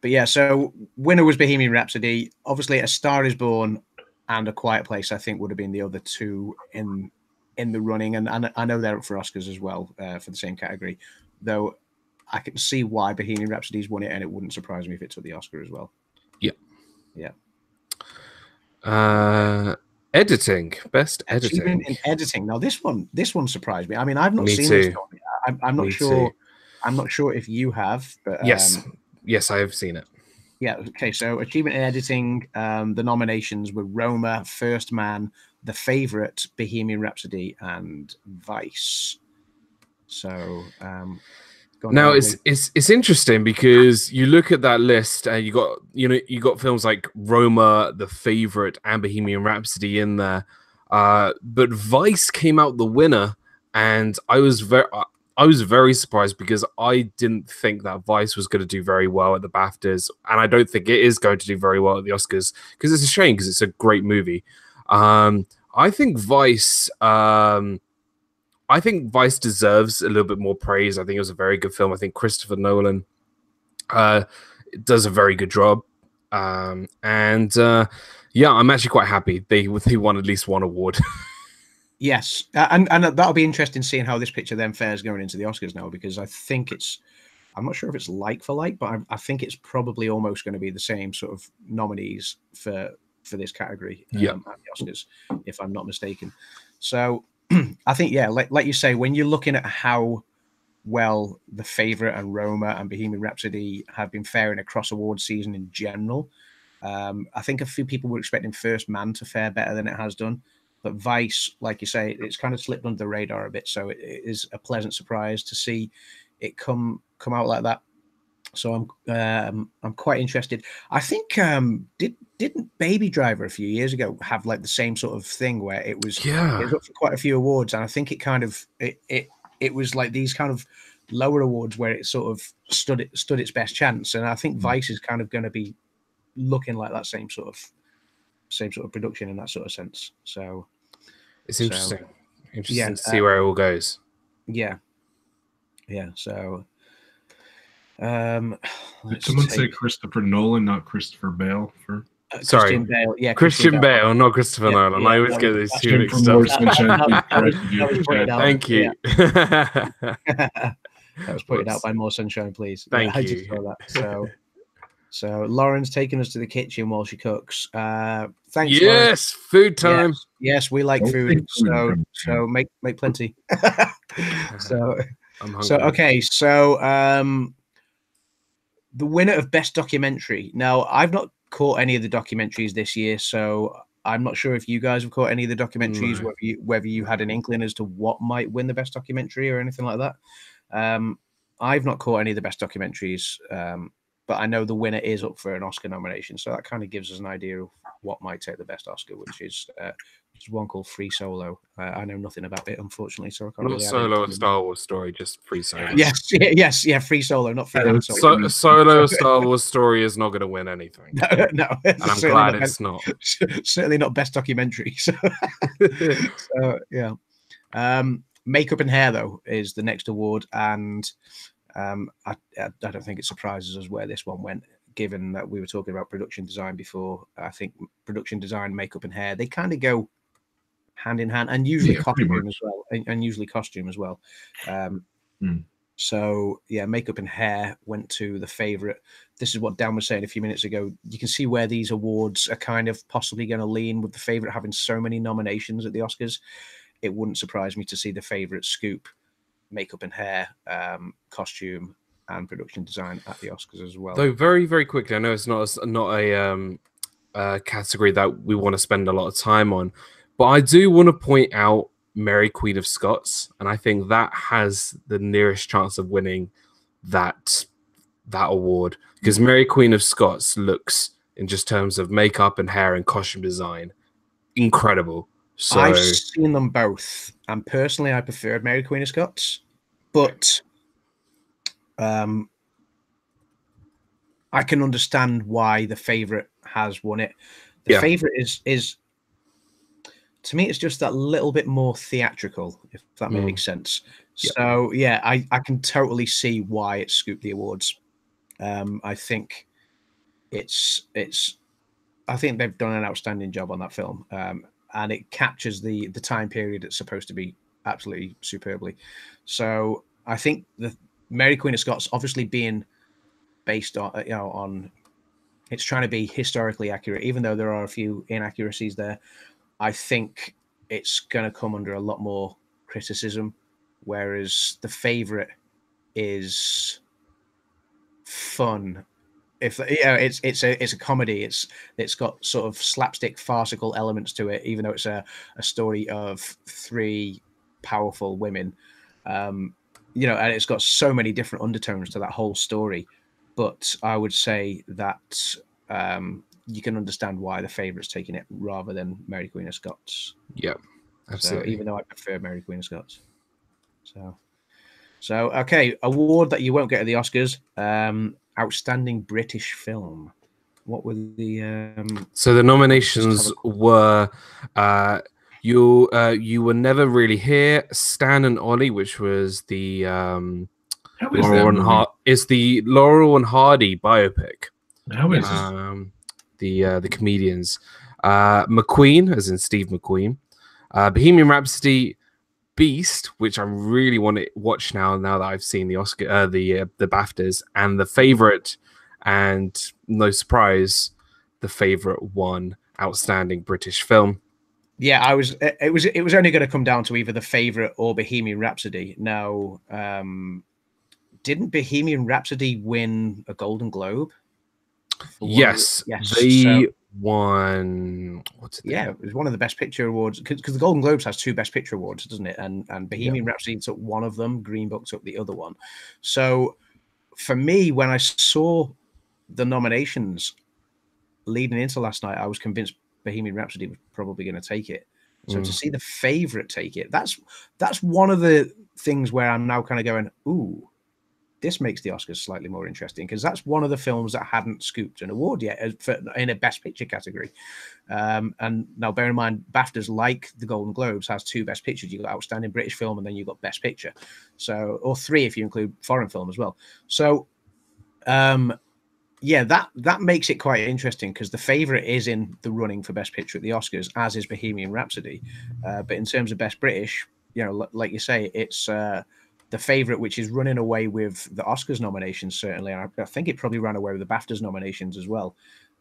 But yeah, so winner was Bohemian Rhapsody. Obviously, A Star Is Born and A Quiet Place, I think, would have been the other two in the running, and I know they're up for Oscars as well for the same category. Though I can see why Bohemian Rhapsody's won it, and it wouldn't surprise me if it took the Oscar as well. Yeah. Editing, best editing. Achievement in editing. Now this one surprised me. I mean, I've not seen too. this film. I'm not sure. I'm not sure if you have, but yes, I have seen it. Yeah. Okay. So, achievement in editing. The nominations were Roma, First Man, The Favourite, Bohemian Rhapsody, and Vice. So, now it's interesting because you look at that list and you got films like Roma, The Favourite, and Bohemian Rhapsody in there, but Vice came out the winner, and I was very surprised because I didn't think that Vice was going to do very well at the Baftas, and I don't think it is going to do very well at the Oscars, because it's a shame because it's a great movie. I think Vice deserves a little bit more praise. I think it was a very good film. I think Christopher Nolan does a very good job. I'm actually quite happy they won at least one award. Yes, and that'll be interesting seeing how this picture then fares going into the Oscars now, because I think I'm not sure if it's like for like, but I think it's probably almost going to be the same sort of nominees for this category at the Oscars, if I'm not mistaken. So I think, like you say, when you're looking at how well The Favourite and Roma and Bohemian Rhapsody have been faring across award season in general, I think a few people were expecting First Man to fare better than it has done. But Vice, like you say, it's kind of slipped under the radar a bit. So it is a pleasant surprise to see it come out like that. So I'm quite interested. I think didn't Baby Driver a few years ago have like the same sort of thing where it was up for quite a few awards, and I think it kind of it was like these kind of lower awards where it sort of stood its best chance, and I think Vice is kind of going to be looking like that same sort of production in that sort of sense. So it's interesting to see where it all goes. Yeah. So did someone say Christopher Nolan, not Christopher Bale? Sorry, Christian Bale. Yeah, Christian Bale, not Christopher Nolan. I always get these two mixed up. Thank you. That was pointed out by More Sunshine, Please. Thank you. I just saw that. So Lauren's taking us to the kitchen while she cooks. Thanks. Yes, Lauren. Food time. Yes, we like food. So make plenty. So I'm hungry. So the winner of Best Documentary. Now, I've not caught any of the documentaries this year, so I'm not sure if you guys have caught any of the documentaries, whether you had an inkling as to what might win the Best Documentary or anything like that. I've not caught any of the Best Documentaries but I know the winner is up for an Oscar nomination, so that kind of gives us an idea of what might take the best Oscar, which is one called Free Solo. I know nothing about it, unfortunately, so I can't Not really Solo, a Star Wars story, just Free Solo. Yes, Free Solo, not Free Han Solo. Solo, a Star Wars story is not going to win anything. No, and I'm glad it's not. Certainly not best documentary. So yeah. Makeup and hair, though, is the next award, and I don't think it surprises us where this one went, given that we were talking about production design before. I think production design, makeup, and hair, they kind of go hand in hand, and usually costume as well, and usually costume as well. So yeah, makeup and hair went to the favorite. This is what Dan was saying a few minutes ago. You can see where these awards are kind of possibly going to lean, with the favorite having so many nominations at the Oscars. It wouldn't surprise me to see the favorite scoop makeup and hair, costume, and production design at the Oscars as well. Though very, very quickly, I know it's not a category that we want to spend a lot of time on, but I do want to point out Mary Queen of Scots, and I think that has the nearest chance of winning that award, because Mary Queen of Scots looks, in just terms of makeup and hair and costume design, incredible. So I've seen them both, and personally, I preferred Mary Queen of Scots, but I can understand why the favorite has won it. The favorite is to me, it's just that little bit more theatrical, if that makes sense. So yeah, I can totally see why it scooped the awards. I think I think they've done an outstanding job on that film. And it captures the time period it's supposed to be absolutely superbly. So I think the Mary Queen of Scots, obviously being based on it's trying to be historically accurate, even though there are a few inaccuracies there. I think it's going to come under a lot more criticism, whereas the favorite is fun. It's a comedy. It's got sort of slapstick, farcical elements to it, even though it's a story of three powerful women. And it's got so many different undertones to that whole story. But I would say that you can understand why the favorite's taking it rather than Mary Queen of Scots. Yeah, absolutely. So, even though I prefer Mary Queen of Scots. So okay, award that you won't get at the Oscars. Outstanding British film. What were the so the nominations were you were never really here, Stan and Ollie, which was the it's the Laurel and Hardy biopic. How is the comedians, McQueen, as in Steve McQueen, Bohemian Rhapsody, Beast, which I really want to watch now that I've seen the Oscar, the BAFTAs, and the favorite, and no surprise, the favorite won Outstanding British Film. Yeah, it was only going to come down to either the favorite or Bohemian Rhapsody. Now, didn't Bohemian Rhapsody win a Golden Globe? Yes, they won. What's it? Yeah, it was one of the Best Picture awards, because the Golden Globes has two Best Picture awards, doesn't it? And Bohemian Rhapsody took one of them, Green Book took the other one. So for me, when I saw the nominations leading into last night, I was convinced Bohemian Rhapsody was probably going to take it. So to see the favorite take it, that's one of the things where I'm now kind of going, ooh, this makes the Oscars slightly more interesting, because that's one of the films that hadn't scooped an award yet in a Best Picture category. And now, bear in mind, BAFTAs, like the Golden Globes, has two Best Pictures. You've got Outstanding British Film, and then you've got Best Picture. So, or three if you include foreign film as well. So, yeah, that makes it quite interesting, because the favorite is in the running for Best Picture at the Oscars, as is Bohemian Rhapsody. But in terms of Best British, like you say, it's the favorite, which is running away with the Oscars nominations, certainly. And I think it probably ran away with the BAFTAs nominations as well.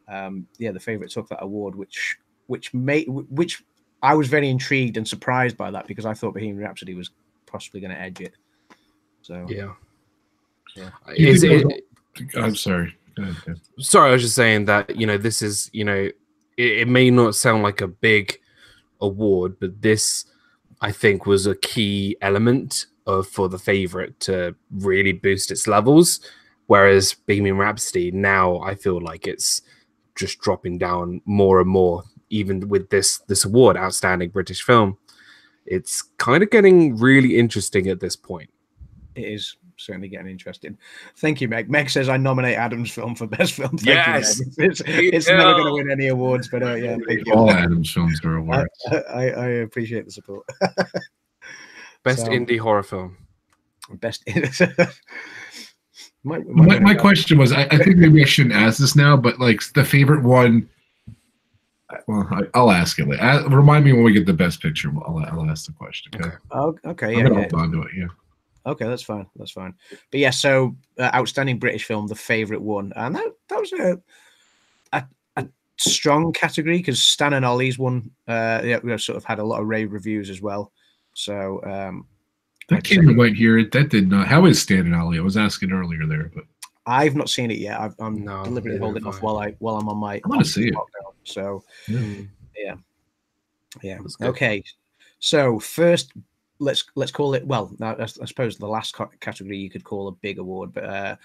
The favorite took that award, which I was very intrigued and surprised by that, because I thought Bohemian Rhapsody was possibly going to edge it. So yeah. I'm sorry. Go ahead. Sorry, I was just saying that this is it may not sound like a big award, but this, I think, was a key element for the favorite to really boost its levels. Whereas Bohemian Rhapsody now, I feel like it's just dropping down more and more. Even with this award, Outstanding British Film, it's kind of getting really interesting at this point. It is certainly getting interesting. Thank you, Meg. Meg says I nominate Adam's film for best film. Thank Yes, you, Meg. It's never going to win any awards, but yeah, thank you. All Adam's films are awards. I appreciate the support. Best indie horror film. Best. My question was, I think maybe I shouldn't ask this now, but like the favorite one. Well, I'll ask it later. Remind me when we get the best picture. I'll ask the question. Okay. Okay. I'm Yeah. gonna hold on to it. Yeah. Okay, that's fine. That's fine. But yeah, so outstanding British film, the favorite one, and that was a strong category because Stan and Ollie's one. Yeah, we sort of had a lot of rave reviews as well. So that came and went here. That did not. How is Stan and Ollie? I was asking earlier there, but I've not seen it yet. I'm deliberately holding off while I'm on my. I want to see it. So yeah. Okay, so first. Let's call it. Well, now I suppose the last category you could call a big award, but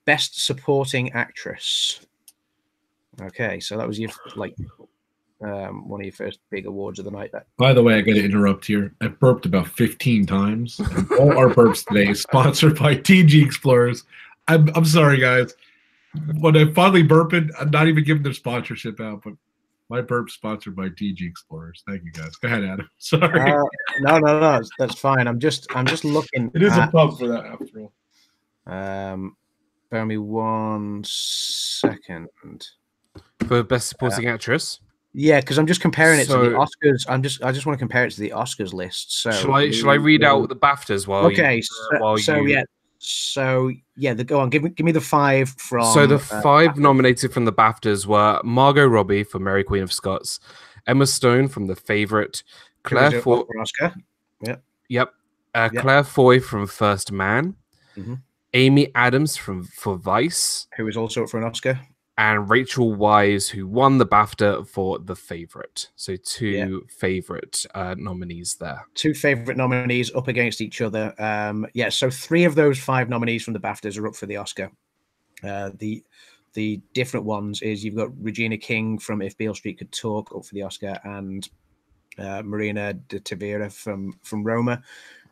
best supporting actress. Okay, so that was your one of your first big awards of the night. By the way, I got to interrupt here. I burped about 15 times. All our burps today is sponsored by TG Explorers. I'm sorry, guys. When I finally burping, I'm not even giving their sponsorship out, but my burp sponsored by TG Explorers. Thank you, guys. Go ahead, Adam. Sorry. No, that's fine. I'm just looking. It is a pub for that, after all. Bear me 1 second. For best supporting actress. Yeah, because I'm just comparing it to the Oscars. I just want to compare it to the Oscars list. So shall I read out the BAFTAs while? Okay. Go on. Give me the 5 from. So the 5 nominated from the BAFTAs were Margot Robbie for Mary Queen of Scots, Emma Stone from The Favourite, Claire Foy for Oscar. Yep. Claire Foy from First Man, Amy Adams for Vice, who was also up for an Oscar, and Rachel Weisz, who won the BAFTA for The Favourite. So 2 favourite nominees there. 2 favourite nominees up against each other. So 3 of those 5 nominees from the BAFTAs are up for the Oscar. The different ones is you've got Regina King from If Beale Street Could Talk up for the Oscar, and Marina de Tavira from Roma.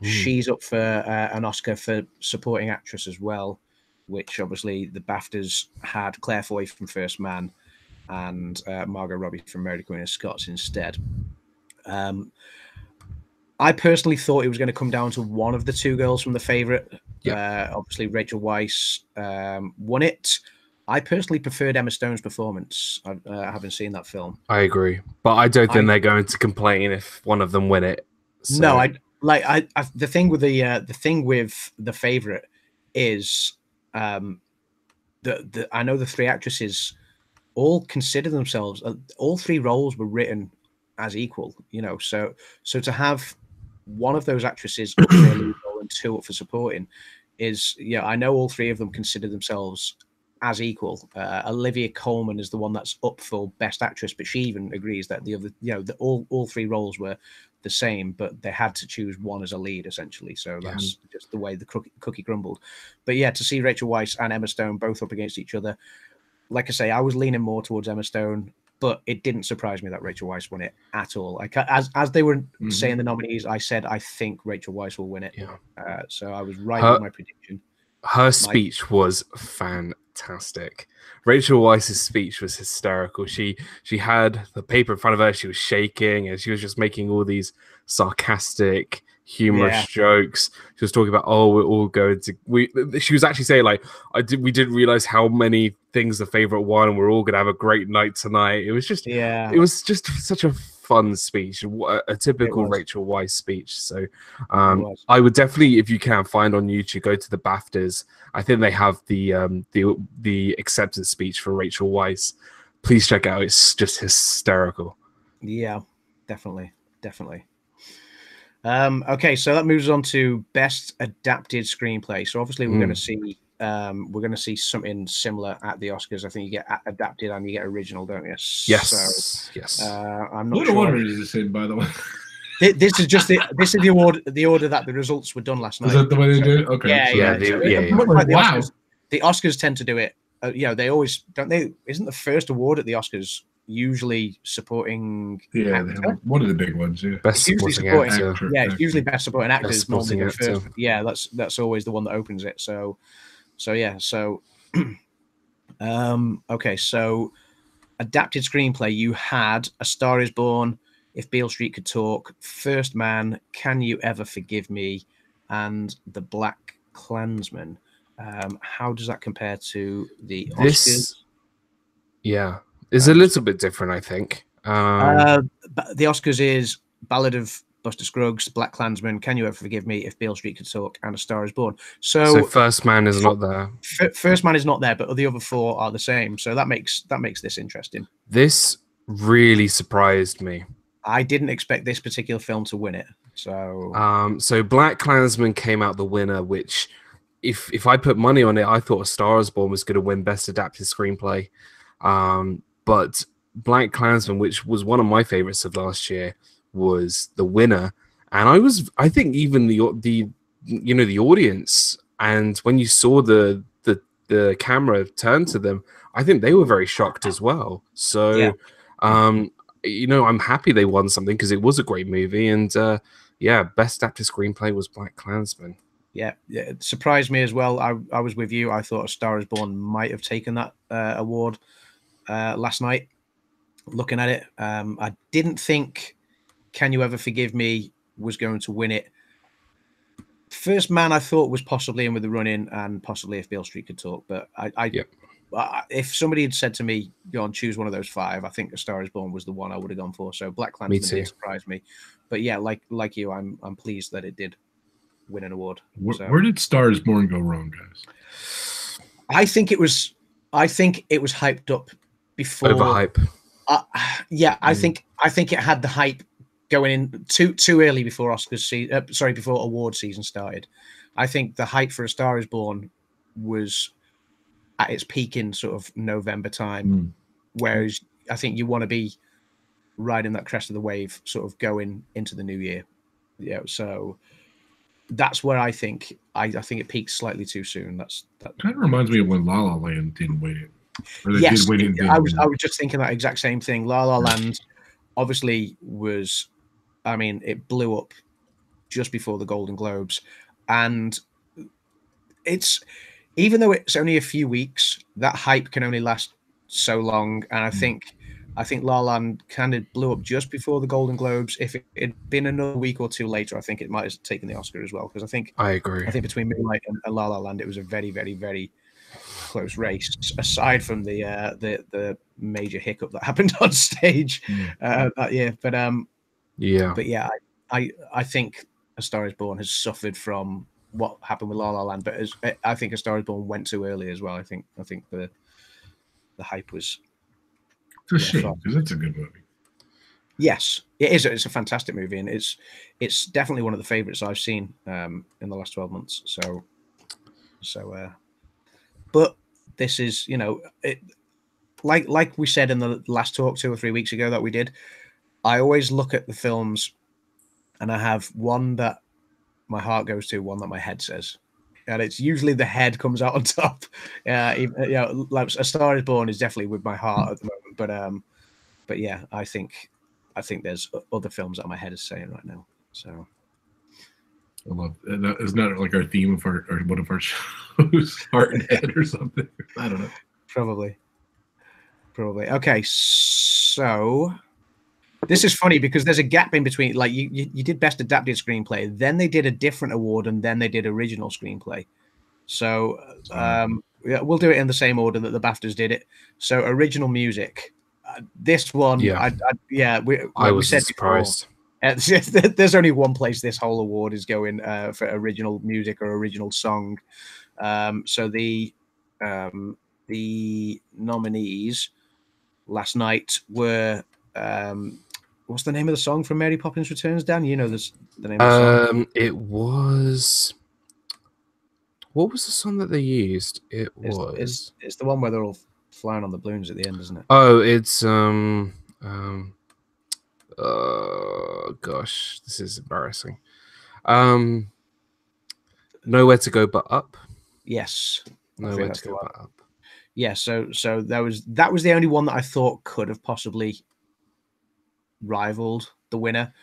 She's up for an Oscar for supporting actress as well, which obviously the BAFTAs had Claire Foy from First Man and Margot Robbie from Mary Queen of Scots instead. I personally thought it was going to come down to one of the 2 girls from The Favourite. Obviously, Rachel Weisz won it. I personally preferred Emma Stone's performance. I haven't seen that film. I agree, but I don't think they're going to complain if one of them win it. So. No, the thing with The Favourite is. I know the 3 actresses all consider themselves. All 3 roles were written as equal, So to have one of those actresses up for a lead role and 2 up for supporting is, I know all 3 of them consider themselves as equal. Olivia Colman is the one that's up for Best Actress, but she even agrees that the other, all 3 roles were the same, but they had to choose one as a lead essentially. So that's just the way the cookie crumbled. But yeah, to see Rachel Weisz and Emma Stone both up against each other, like I say, I was leaning more towards Emma Stone, but it didn't surprise me that Rachel Weisz won it at all. As they were saying the nominees, I said I think Rachel Weisz will win it. So I was right with my prediction. Her speech was fantastic. Rachel Weisz's speech was hysterical. She had the paper in front of her. She was shaking, and she was just making all these sarcastic, humorous jokes. She was talking about, we're all going to. She was actually saying we didn't realize how many things The Favourite won, and we're all going to have a great night tonight. It was just, it was just such a fun speech, a typical Rachel Weisz speech. So I would definitely, if you can, find on YouTube, go to the BAFTAs. I think they have the acceptance speech for Rachel Weisz. Please check it out. It's just hysterical. Yeah, definitely. Okay, so that moves on to best adapted screenplay. So obviously we're going to see something similar at the Oscars. I think you get adapted and you get original, don't you? Yes. I'm not what sure. What order is this in, by the way? This is the order that the results were done last night. Is that the way they do it? Okay. Yeah. Wow. the Oscars tend to do it. They always don't. They isn't the first award at the Oscars usually supporting Yeah, they have one of the big ones. Yeah, best supporting actor. Yeah, it's usually best supporting actor is normally the actor. first. Yeah, that's always the one that opens it. So yeah. So okay. So adapted screenplay. You had A Star Is Born, If Beale Street Could Talk, First Man, Can You Ever Forgive Me, and The Black Klansman. How does that compare to the Oscars? Yeah, is a little bit different, I think. The Oscars is Ballad of Buster Scruggs, Black Klansman, Can You Ever Forgive Me, If Beale Street Could Talk, and A Star Is Born. So First Man is not there. First Man is not there, but the other four are the same. So that makes this interesting. This really surprised me. I didn't expect this particular film to win it. So Black Klansman came out the winner, which if I put money on it, I thought A Star Is Born was going to win Best Adapted Screenplay. But Black Klansman, which was one of my favorites of last year, was the winner. And I think even the audience, and when you saw the camera turn to them, I think they were very shocked as well. So, yeah. I'm happy they won something because it was a great movie. And Best Adapted Screenplay was Black Klansman. Yeah, it surprised me as well. I was with you. I thought A Star Is Born might have taken that award last night. Looking at it, I didn't think Can You Ever Forgive Me was going to win it. First Man, I thought was possibly in with the run-in, and possibly If Beale Street Could Talk. But if somebody had said to me, "Go on, choose one of those five," I think A Star Is Born was the one I would have gone for. So Black Klansman did surprise me. But yeah, like you, I'm pleased that it did win an award. Where did Star Is Born go wrong, guys? I think it was hyped up before. Overhype. I think it had the hype going in too early before before award season started. I think the hype for A Star Is Born was at its peak in sort of November time, whereas I think you want to be riding that crest of the wave, sort of going into the new year. Yeah, so that's where I think it peaked slightly too soon. That kind of reminds me of when La La Land didn't win it. Yes, I was just thinking that exact same thing. La La Land obviously was, I mean, it blew up just before the Golden Globes, and it's, even though it's only a few weeks, that hype can only last so long. And I think La La Land kind of blew up just before the Golden Globes. If it had been another week or two later, I think it might have taken the Oscar as well. Because I agree. I think between Moonlight and La La Land, it was a very, very, very close race. Aside from the major hiccup that happened on stage that year, but I think A Star Is Born has suffered from what happened with La La Land, but I think A Star Is Born went too early as well. I think the hype was. It's a shame because it's a good movie. Yes, it is. It's a fantastic movie, and it's definitely one of the favorites I've seen in the last 12 months. But this is, like we said in the last talk 2 or 3 weeks ago that we did. I always look at the films, and I have one that my heart goes to, one that my head says, and it's usually the head comes out on top. Like A Star Is Born is definitely with my heart at the moment, but yeah, I think there's other films that my head is saying right now. So I love that. Isn't that like our theme of our one of our shows, Heart and Head or something? I don't know. Probably. Okay, so this is funny because there's a gap in between. Like you did Best Adapted Screenplay, then they did a different award, and then they did Original Screenplay. So we'll do it in the same order that the BAFTAs did it. So Original Music, this one, I was surprised. There's only one place this whole award is going for original music or original song. So the nominees last night were what's the name of the song from Mary Poppins Returns, Dan? You know the name of the song. It was, what was the song that they used? It's the one where they're all flying on the balloons at the end, isn't it? Oh, it's gosh, this is embarrassing. Nowhere to Go But Up. Yes. No way to go back up. Yeah, so that was the only one that I thought could have possibly rivaled the winner.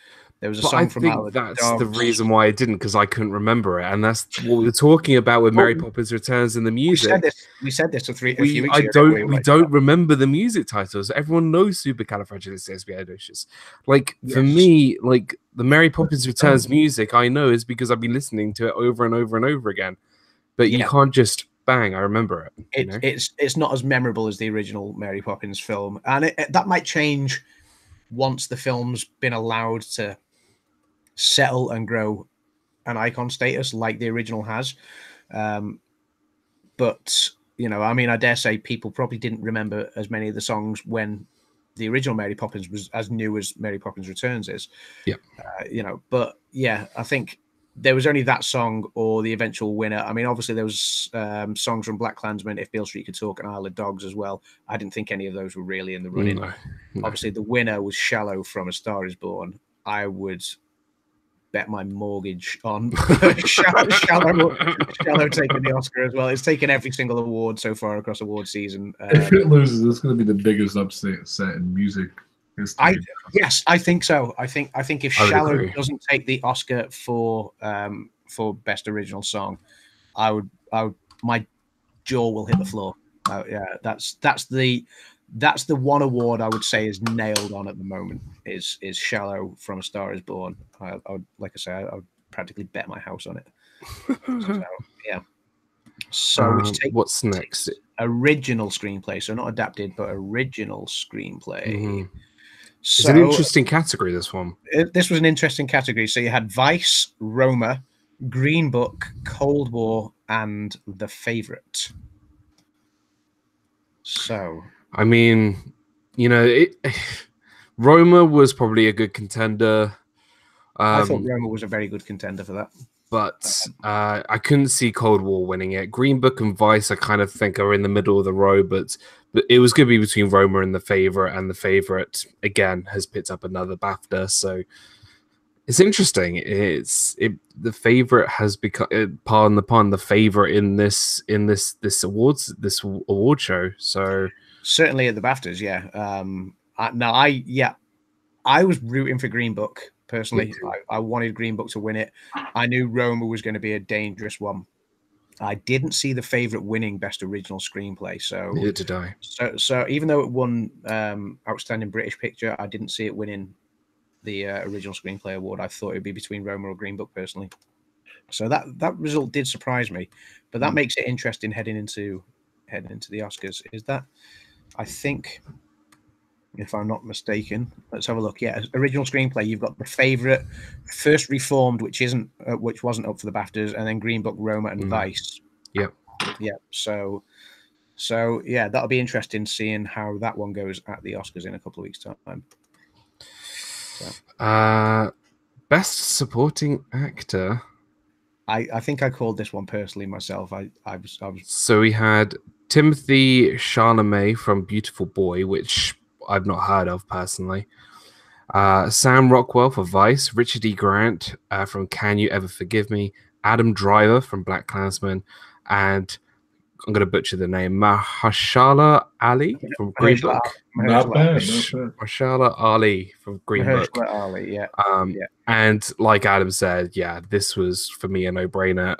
There was a song from Isle of that's the Dogs. reason why I didn't, because I couldn't remember it, and that's what we were talking about with Mary Poppins Returns and the music. We said this a few weeks ago. We don't remember the music titles. Everyone knows Supercalifragilisticexpialidocious. Like for me, like the Mary Poppins Returns music, I know is because I've been listening to it over and over and over again. But you can't just bang. I remember it. It's not as memorable as the original Mary Poppins film, and that might change once the film's been allowed to settle and grow an icon status like the original has. But I mean, I dare say people probably didn't remember as many of the songs when the original Mary Poppins was as new as Mary Poppins Returns is. Yeah. But yeah, I think there was only that song or the eventual winner. I mean, obviously there was songs from Black Klansman, If Beale Street Could Talk, and Isle of Dogs as well. I didn't think any of those were really in the running. No. Obviously the winner was Shallow from A Star Is Born. I would bet my mortgage on Shallow taking the Oscar as well. It's taken every single award so far across award season. If it loses, it's going to be the biggest upset in music history. Yes, I think so. I think if Shallow doesn't take the Oscar for best original song, I would my jaw will hit the floor. Yeah, that's the one award I would say is nailed on at the moment is Shallow from A Star Is Born. I would, like I say, I would practically bet my house on it. So, yeah. So what's next? Original screenplay, so not adapted, but original screenplay. Mm-hmm. So, it's an interesting category, this one. This was an interesting category. So you had Vice, Roma, Green Book, Cold War, and The Favourite. So, I mean, Roma was probably a good contender. I thought Roma was a very good contender for that. But I couldn't see Cold War winning it. Green Book and Vice, I kind of think, are in the middle of the road, but it was going to be between Roma and The Favourite, again, has picked up another BAFTA, so it's interesting. The Favourite has become, pardon the pun, the favourite in this award show. So certainly at the BAFTAs, yeah. I was rooting for Green Book personally. I wanted Green Book to win it. I knew Roma was going to be a dangerous one. I didn't see The Favourite winning Best Original Screenplay. So neither did I. So even though it won Outstanding British Picture, I didn't see it winning the Original Screenplay Award. I thought it would be between Roma or Green Book personally. So that result did surprise me, but that makes it interesting heading into the Oscars. Is that, I think, if I'm not mistaken, let's have a look. Yeah, original screenplay. You've got The Favourite, First Reformed, which wasn't up for the BAFTAs, and then Green Book, Roma, and Vice. Yep. Yeah. So yeah, that'll be interesting seeing how that one goes at the Oscars in a couple of weeks' time. So. Best Supporting Actor. I think I called this one personally myself. I was. So we had Timothy Chalamet from Beautiful Boy, which I've not heard of personally. Sam Rockwell for Vice, Richard E. Grant from Can You Ever Forgive Me, Adam Driver from Black Klansman, and I'm going to butcher the name, Mahershala Ali from Green Book. Not bad. Mahershala Ali from Green Book. Ali, yeah. Yeah. And like Adam said, yeah, this was for me a no-brainer.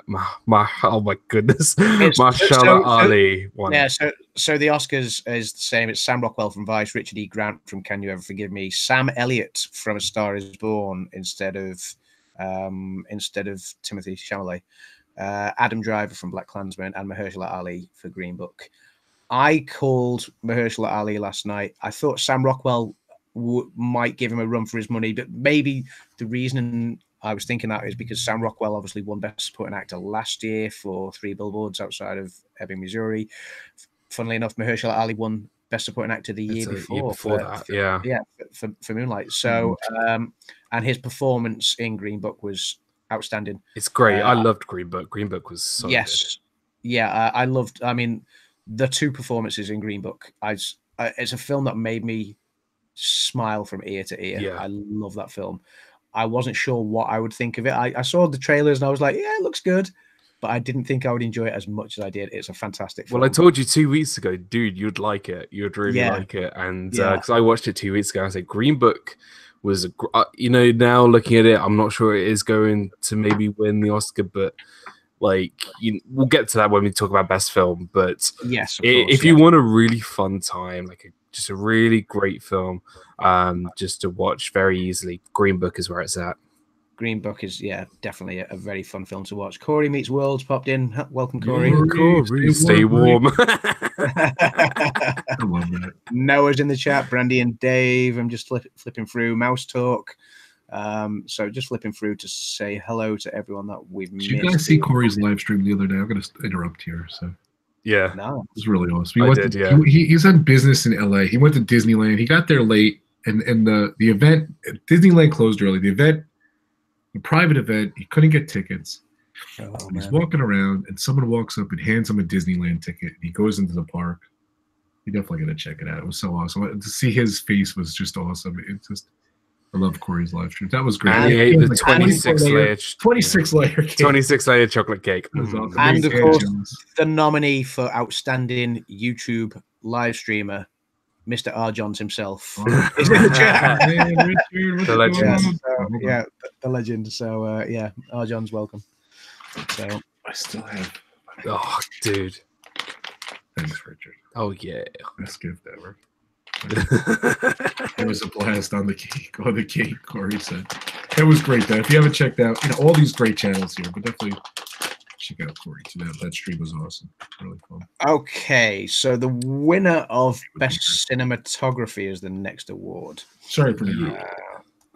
Oh my goodness, Mahershala Ali won. Yeah, so the Oscars is the same. It's Sam Rockwell from Vice, Richard E. Grant from Can You Ever Forgive Me, Sam Elliott from A Star Is Born instead of Timothy Chalamet. Adam Driver from Black Klansman, and Mahershala Ali for Green Book. I called Mahershala Ali last night. I thought Sam Rockwell might give him a run for his money, but maybe the reason I was thinking that is because Sam Rockwell obviously won Best Supporting Actor last year for 3 Billboards Outside of Ebbing, Missouri. Funnily enough, Mahershala Ali won Best Supporting Actor the year before for Moonlight. So, and his performance in Green Book was outstanding. It's great. I loved Green Book. Green Book was so good. Yeah, I loved. I mean, the 2 performances in Green Book. It's a film that made me smile from ear to ear. Yeah. I love that film. I wasn't sure what I would think of it. I saw the trailers and I was like, yeah, it looks good. but I didn't think I would enjoy it as much as I did. It's a fantastic film. Well, I told you 2 weeks ago, dude, you'd like it. You'd really Yeah. like it. And Yeah. because I watched it 2 weeks ago, I said Green Book was, now looking at it, I'm not sure it is going to maybe win the Oscar, but like, we'll get to that when we talk about best film. But yes, if you want a really fun time, like just a really great film, just to watch very easily, Green Book is where it's at. Green Book is, definitely a very fun film to watch. Corey Meets Worlds popped in. Welcome, Corey. Corey, stay warm. I love that. Noah's in the chat. Brandy and Dave. I'm just flipping through. Mouse Talk. So just flipping through to say hello to everyone that we've missed. Did you guys see Corey's live stream the other day? I'm going to interrupt here. So yeah, no, it was really awesome. He's on business in LA. He went to Disneyland. He got there late, and the event, Disneyland closed early. The private event, he couldn't get tickets. He's walking around, and someone walks up and hands him a Disneyland ticket. And he goes into the park. You definitely got to check it out. It was so awesome. To see his face was just awesome. I love Corey's live stream. That was great. And he ate the 26 layer cake. 26 layer chocolate cake. Awesome. And of course, the nominee for outstanding YouTube live streamer, Mr. R. Johns himself, is in the chat. The legend. The legend. So R. Johns, welcome. So I still have. Oh, dude. Thanks, Richard. Oh yeah. Best gift ever. It was a blast on the cake. Oh, the cake, Corey said. It was great, though. If you haven't checked out, all these great channels here, but definitely check out Corey too. That stream was awesome. Really fun. Okay, so the winner of Best Cinematography is the next award. Sorry for that.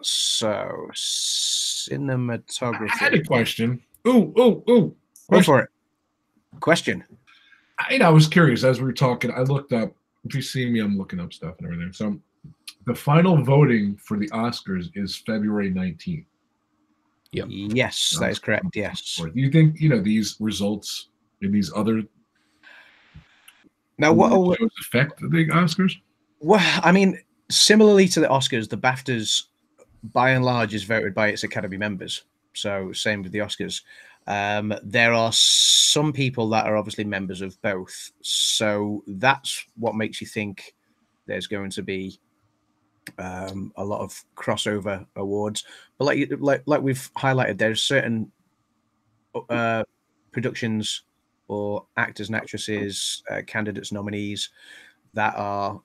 So cinematography. I had a question. Ooh. Go for it. Question. I was curious as we were talking. I looked up. If you see me, I'm looking up stuff and everything. So the final voting for the Oscars is February 19th. Yep. Yes, that is correct. Yes. Do you think these results in these other what shows affect the Oscars? Well, I mean, similarly to the Oscars, the BAFTAs by and large is voted by its Academy members. So same with the Oscars. There are some people that are obviously members of both, so that's what makes you think there's going to be a lot of crossover awards. But like we've highlighted, there's certain productions or actors and actresses, candidates, nominees that are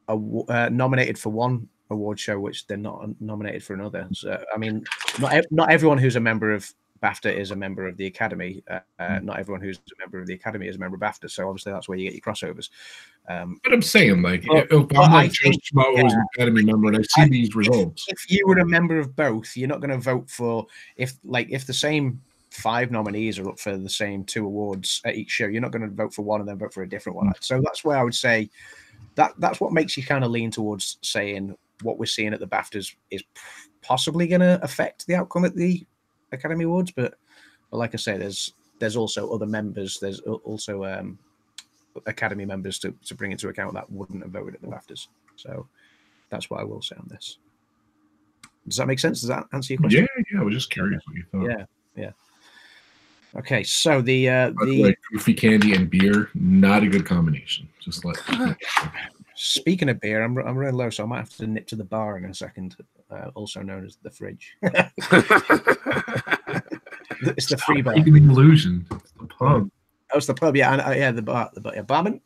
nominated for one award show, which they're not nominated for another. So I mean, not everyone who's a member of BAFTA is a member of the Academy. Not everyone who's a member of the Academy is a member of BAFTA. So obviously that's where you get your crossovers. But I'm saying, if I'm like just who's an Academy member and I see these results. If you were a member of both, you're not going to vote for if the same 5 nominees are up for the same 2 awards at each show. You're not going to vote for one and then vote for a different one. So that's where I would say that's what makes you kind of lean towards saying what we're seeing at the BAFTAs is possibly going to affect the outcome at the Academy Awards, but like I say, there's also other members. There's also Academy members to bring into account that wouldn't have voted at the BAFTAs. So that's what I will say on this. Does that make sense? Does that answer your question? Yeah. I was just curious what you thought. Yeah. Okay, so the goofy candy and beer, not a good combination. Just like. Speaking of beer, I'm really low, so I might have to nip to the bar in a second. Also known as the fridge. It's the free bar. An illusion. It's the pub. Oh, it's the pub. Yeah, the bar. The barman.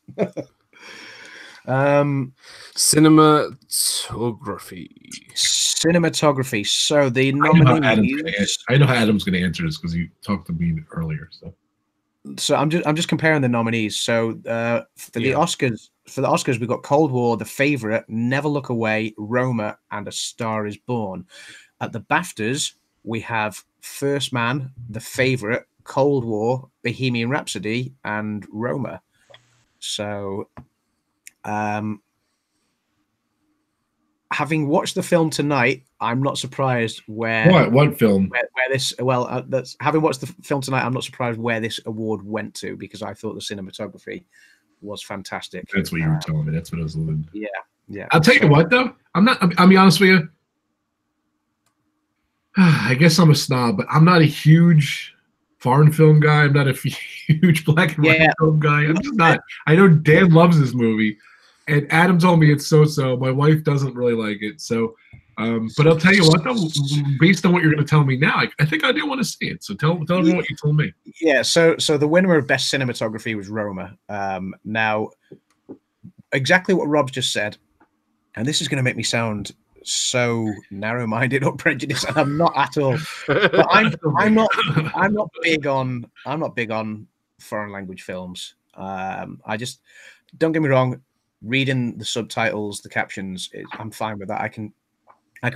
Cinematography. So the nominees. I know how Adam's going to answer this because he talked to me earlier. So I'm just comparing the nominees. So for the Oscars, we've got Cold War, The Favorite, Never Look Away, Roma, and A Star Is Born. At the BAFTAs, we have First Man, The Favorite, Cold War, Bohemian Rhapsody, and Roma. So, having watched the film tonight, I'm not surprised where what film where this that's having watched the film tonight, I'm not surprised where this award went to, because I thought the cinematography was fantastic. That's what you were telling me. That's what I was looking. Yeah. I'll tell you what, though. I'll be honest with you. I guess I'm a snob, but I'm not a huge foreign film guy. I'm not a huge black and white film guy. I'm just not. I know Dan loves this movie, and Adam told me it's so-so. My wife doesn't really like it, so. But I'll tell you what, though, based on what you're going to tell me now, I think I do want to see it. So tell everyone what you told me. Yeah. So the winner of best cinematography was Roma. Now, exactly what Rob's just said, and this is going to make me sound so narrow-minded or prejudiced, and I'm not at all. But I'm not big on foreign language films. I just, don't get me wrong, reading the subtitles, the captions, I'm fine with that. I can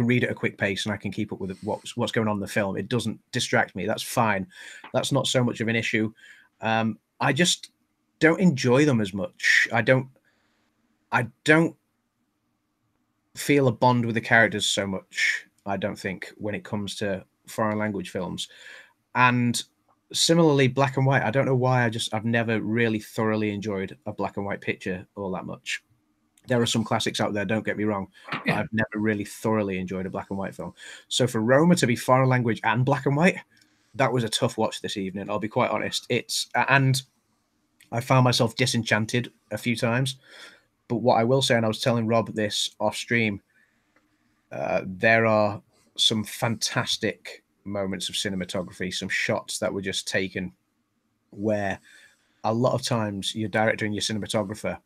read at a quick pace and I can keep up with what's going on in the film. It doesn't distract me. That's fine. That's not so much of an issue. I just don't enjoy them as much. I don't feel a bond with the characters so much, I don't think, when it comes to foreign language films. And similarly, black and white, I don't know why, I've never really thoroughly enjoyed a black and white picture all that much. There are some classics out there, don't get me wrong, but I've never really thoroughly enjoyed a black and white film. So for Roma to be foreign language and black and white, that was a tough watch this evening, I'll be quite honest. And I found myself disenchanted a few times. But what I will say, and I was telling Rob this off stream, there are some fantastic moments of cinematography, some shots that were just taken where a lot of times your director and your cinematographer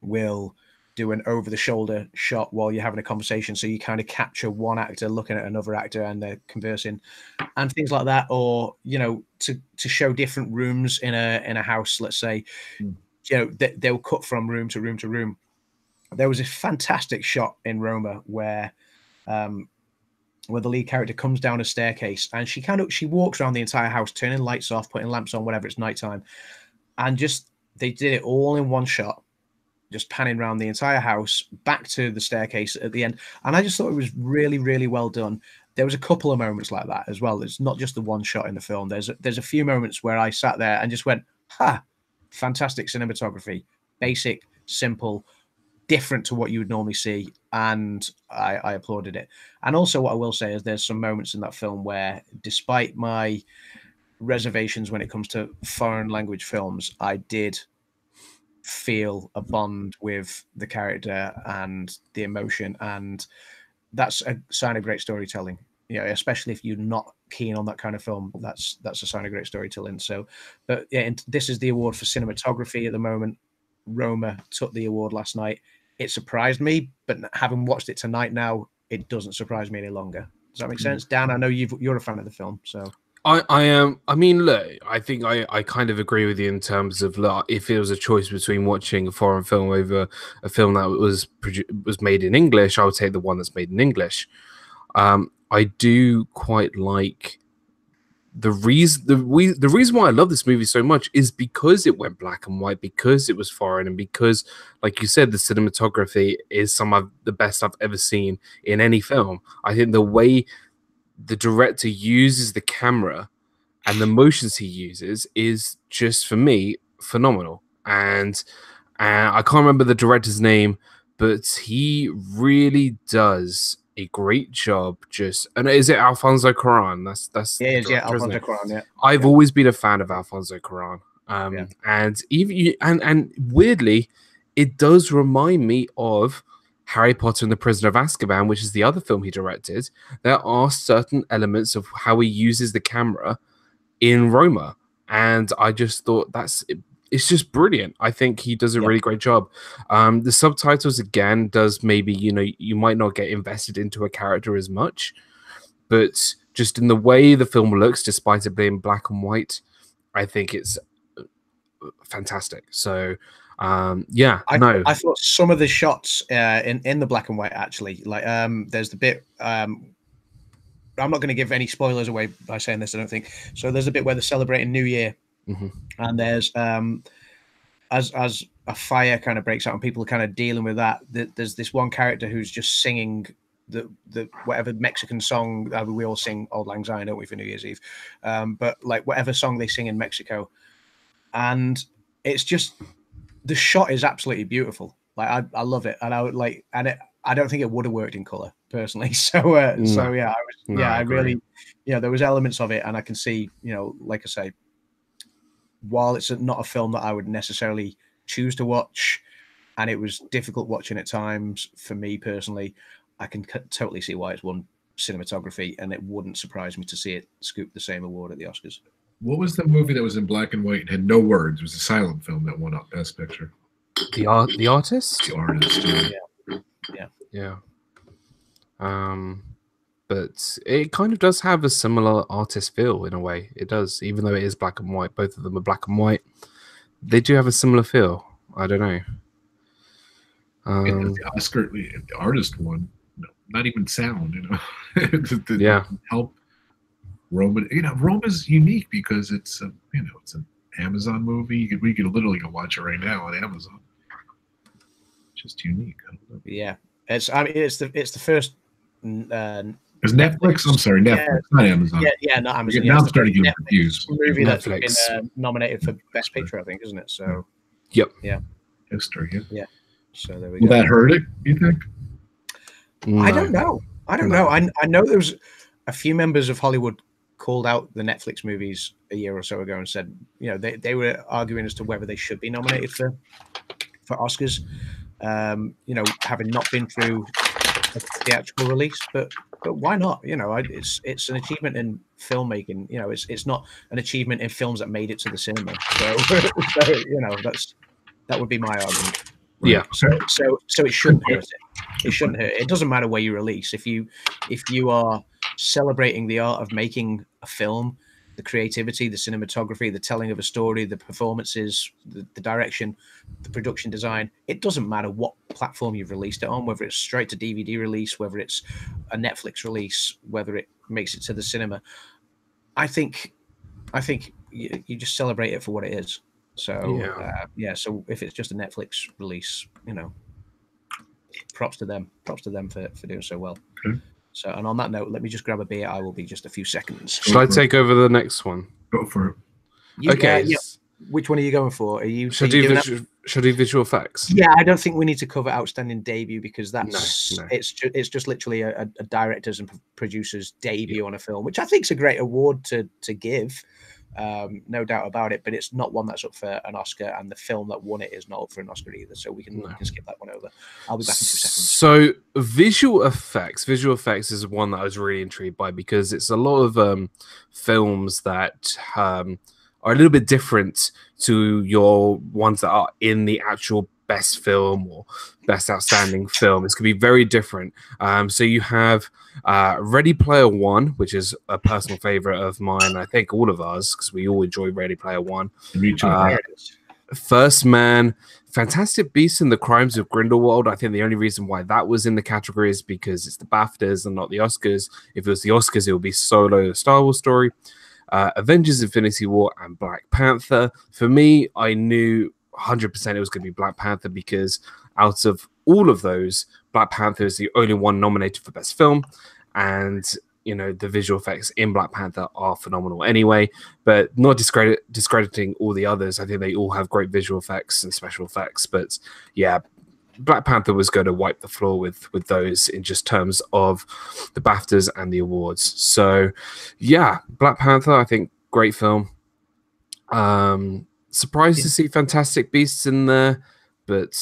will do an over-the-shoulder shot while you're having a conversation, so you kind of capture one actor looking at another actor and they're conversing and things like that, or to show different rooms in a house, let's say. They'll cut from room to room to room. There was a fantastic shot in Roma where the lead character comes down a staircase and she walks around the entire house, turning lights off, putting lamps on, whatever, it's nighttime, and they did it all in one shot, just panning around the entire house, back to the staircase at the end. And I just thought it was really, really well done. There was a couple of moments like that as well. It's not just the one shot in the film. There's a few moments where I sat there and just went, ha, fantastic cinematography, basic, simple, different to what you would normally see. And I applauded it. And also what I will say is there's some moments in that film where, despite my reservations when it comes to foreign language films, I did feel a bond with the character and the emotion, and that's a sign of great storytelling. Especially if you're not keen on that kind of film, that's a sign of great storytelling. So, but yeah, and this is the award for cinematography at the moment. Roma took the award last night. It surprised me, but having watched it tonight now, it doesn't surprise me any longer. Does that make sense, Dan? I know you're a fan of the film, so. I am. I mean, look, I think I kind of agree with you in terms of, look, if it was a choice between watching a foreign film over a film that was made in English, I would take the one that's made in English. I do quite like the reason why I love this movie so much is because it went black and white, because it was foreign, and because, like you said, the cinematography is some of the best I've ever seen in any film. I think the way the director uses the camera and the motions he uses is just, for me, phenomenal. And I can't remember the director's name, but he really does a great job. And is it Alfonso Cuarón? That's Alfonso Cuarón. Yeah, I've always been a fan of Alfonso Cuarón, and even and weirdly, it does remind me of Harry Potter and the Prisoner of Azkaban, which is the other film he directed. There are certain elements of how he uses the camera in Roma, and I just thought it's just brilliant. I think he does a really great job. The subtitles, again, does maybe, you might not get invested into a character as much, but just in the way the film looks, despite it being black and white, I think it's fantastic. So, I thought some of the shots in the black and white, actually, like there's the bit, I'm not going to give any spoilers away by saying this, I don't think. So there's a bit where they're celebrating New Year, and there's as a fire kind of breaks out and people are kind of dealing with that, there's this one character who's just singing the whatever Mexican song. We all sing Auld Lang Syne, don't we, for New Year's Eve? But like whatever song they sing in Mexico, and it's just, the shot is absolutely beautiful. Like I love it, and I don't think it would have worked in color. personally. So yeah, I really, there was elements of it, and I can see, like I say, while it's not a film that I would necessarily choose to watch, and it was difficult watching at times for me personally, I can totally see why it's won cinematography, and it wouldn't surprise me to see it scoop the same award at the Oscars. What was the movie that was in black and white and had no words? It was a silent film that won up Best Picture. The artist. The Artist. Yeah. But it kind of does have a similar artist feel in a way. It does, even though it is black and white. Both of them are black and white. They do have a similar feel. I don't know. The Oscar, the Artist one, not even sound. Help Roma. Roma's unique because it's it's an Amazon movie. We could literally go watch it right now on Amazon. Just unique. I don't know. Yeah, it's the first. It's Netflix. I'm sorry, Netflix, not Amazon. Yeah, not Amazon. Now I'm starting to get confused. Movie that's been nominated for Best Picture, I think, isn't it? So. Yep. Yeah. History. Yeah. So there we go. Will that hurt it? You think? No. I don't know. I know there was a few members of Hollywood called out the Netflix movies a year or so ago and said, they were arguing as to whether they should be nominated for Oscars. Having not been through a theatrical release, but why not? It's an achievement in filmmaking. It's not an achievement in films that made it to the cinema. So that would be my argument. Yeah. So it shouldn't hurt it. It shouldn't hurt. It doesn't matter where you release. If you are celebrating the art of making a film, the creativity, the cinematography, the telling of a story, the performances, the direction, the production design, it doesn't matter what platform you've released it on, whether it's straight to DVD release, whether it's a Netflix release, whether it makes it to the cinema. I think you just celebrate it for what it is. So so if it's just a Netflix release, props to them for doing so well. Okay. So, and on that note, let me just grab a beer. I will be just a few seconds. Should I take over the next one? Go for it. Okay. Which one are you going for? Should I do visual effects? Yeah, I don't think we need to cover outstanding debut because that's no. It's just literally a director's and producer's debut on a film, which I think is a great award to give. No doubt about it, but it's not one that's up for an Oscar, and the film that won it is not up for an Oscar either. So we can skip that one over. I'll be back in 2 seconds. So visual effects is one that I was really intrigued by because it's a lot of films that are a little bit different to your ones that are in the actual best film or best outstanding film. It's going to be very different. So you have Ready Player One, which is a personal favorite of mine. I think all of ours, because we all enjoy Ready Player One. Me too. First Man, Fantastic Beasts and the Crimes of Grindelwald. I think the only reason why that was in the category is because it's the BAFTAs and not the Oscars. If it was the Oscars, it would be Solo, the Star Wars story. Avengers Infinity War and Black Panther. For me, I knew 100% it was going to be Black Panther because out of all of those, Black Panther is the only one nominated for Best Film, and the visual effects in Black Panther are phenomenal anyway, but not discrediting all the others. I think they all have great visual effects and special effects, but yeah, Black Panther was going to wipe the floor with those in just terms of the BAFTAs and the awards. So yeah, Black Panther, I think great film. Surprised to see Fantastic Beasts in there, but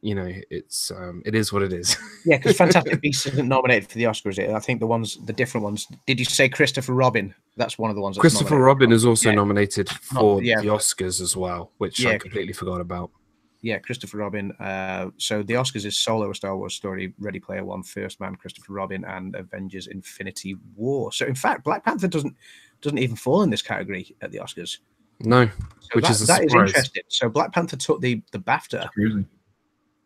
it is what it is. Yeah, because Fantastic Beasts isn't nominated for the Oscars. I think the different ones. Did you say Christopher Robin? That's one of the ones. That's Christopher Robin is also nominated for the Oscars as well, which I completely forgot about. Yeah, Christopher Robin. So the Oscars is Solo, a Star Wars story, Ready Player One, First Man, Christopher Robin, and Avengers Infinity War. So in fact, Black Panther doesn't even fall in this category at the Oscars. No, so which is a surprise. That is interesting. So Black Panther took the BAFTA.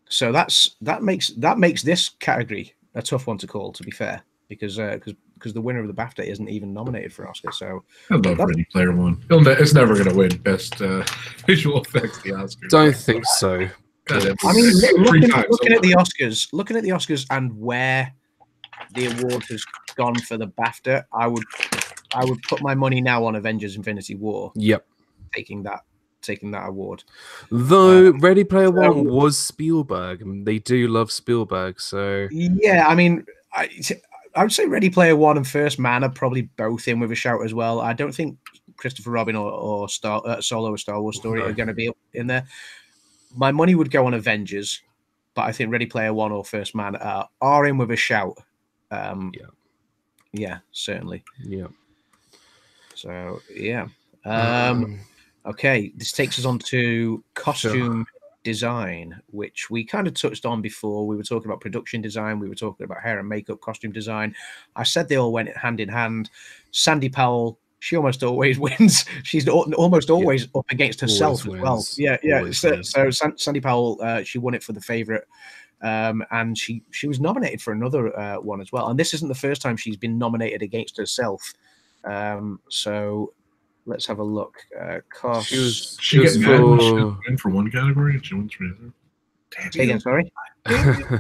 So that makes this category a tough one to call, to be fair, because the winner of the BAFTA isn't even nominated for Oscar. So I love Ready Player One. It's never going to win Best Visual Effects the Oscars. Don't think so. God, I mean, looking at the Oscars and where the award has gone for the BAFTA, I would put my money now on Avengers Infinity War. Yep. Taking that award. Though Ready Player One was Spielberg, and they do love Spielberg, so yeah, I mean, I would say Ready Player One and First Man are probably both in with a shout as well. I don't think Christopher Robin or Solo: A Star Wars Story are going to be in there. My money would go on Avengers, but I think Ready Player One or First Man are in with a shout. Yeah, certainly. Yeah. So yeah. Okay, this takes us on to costume design, which we kind of touched on before. We were talking about production design. We were talking about hair and makeup, costume design. I said they all went hand in hand. Sandy Powell, she almost always wins. She's almost always up against herself as well. Yeah. So Sandy Powell, she won it for The Favourite. And she was nominated for another one as well. And this isn't the first time she's been nominated against herself. So let's have a look. She gets mad when she doesn't win for one category and she wins for the other. Say again, sorry.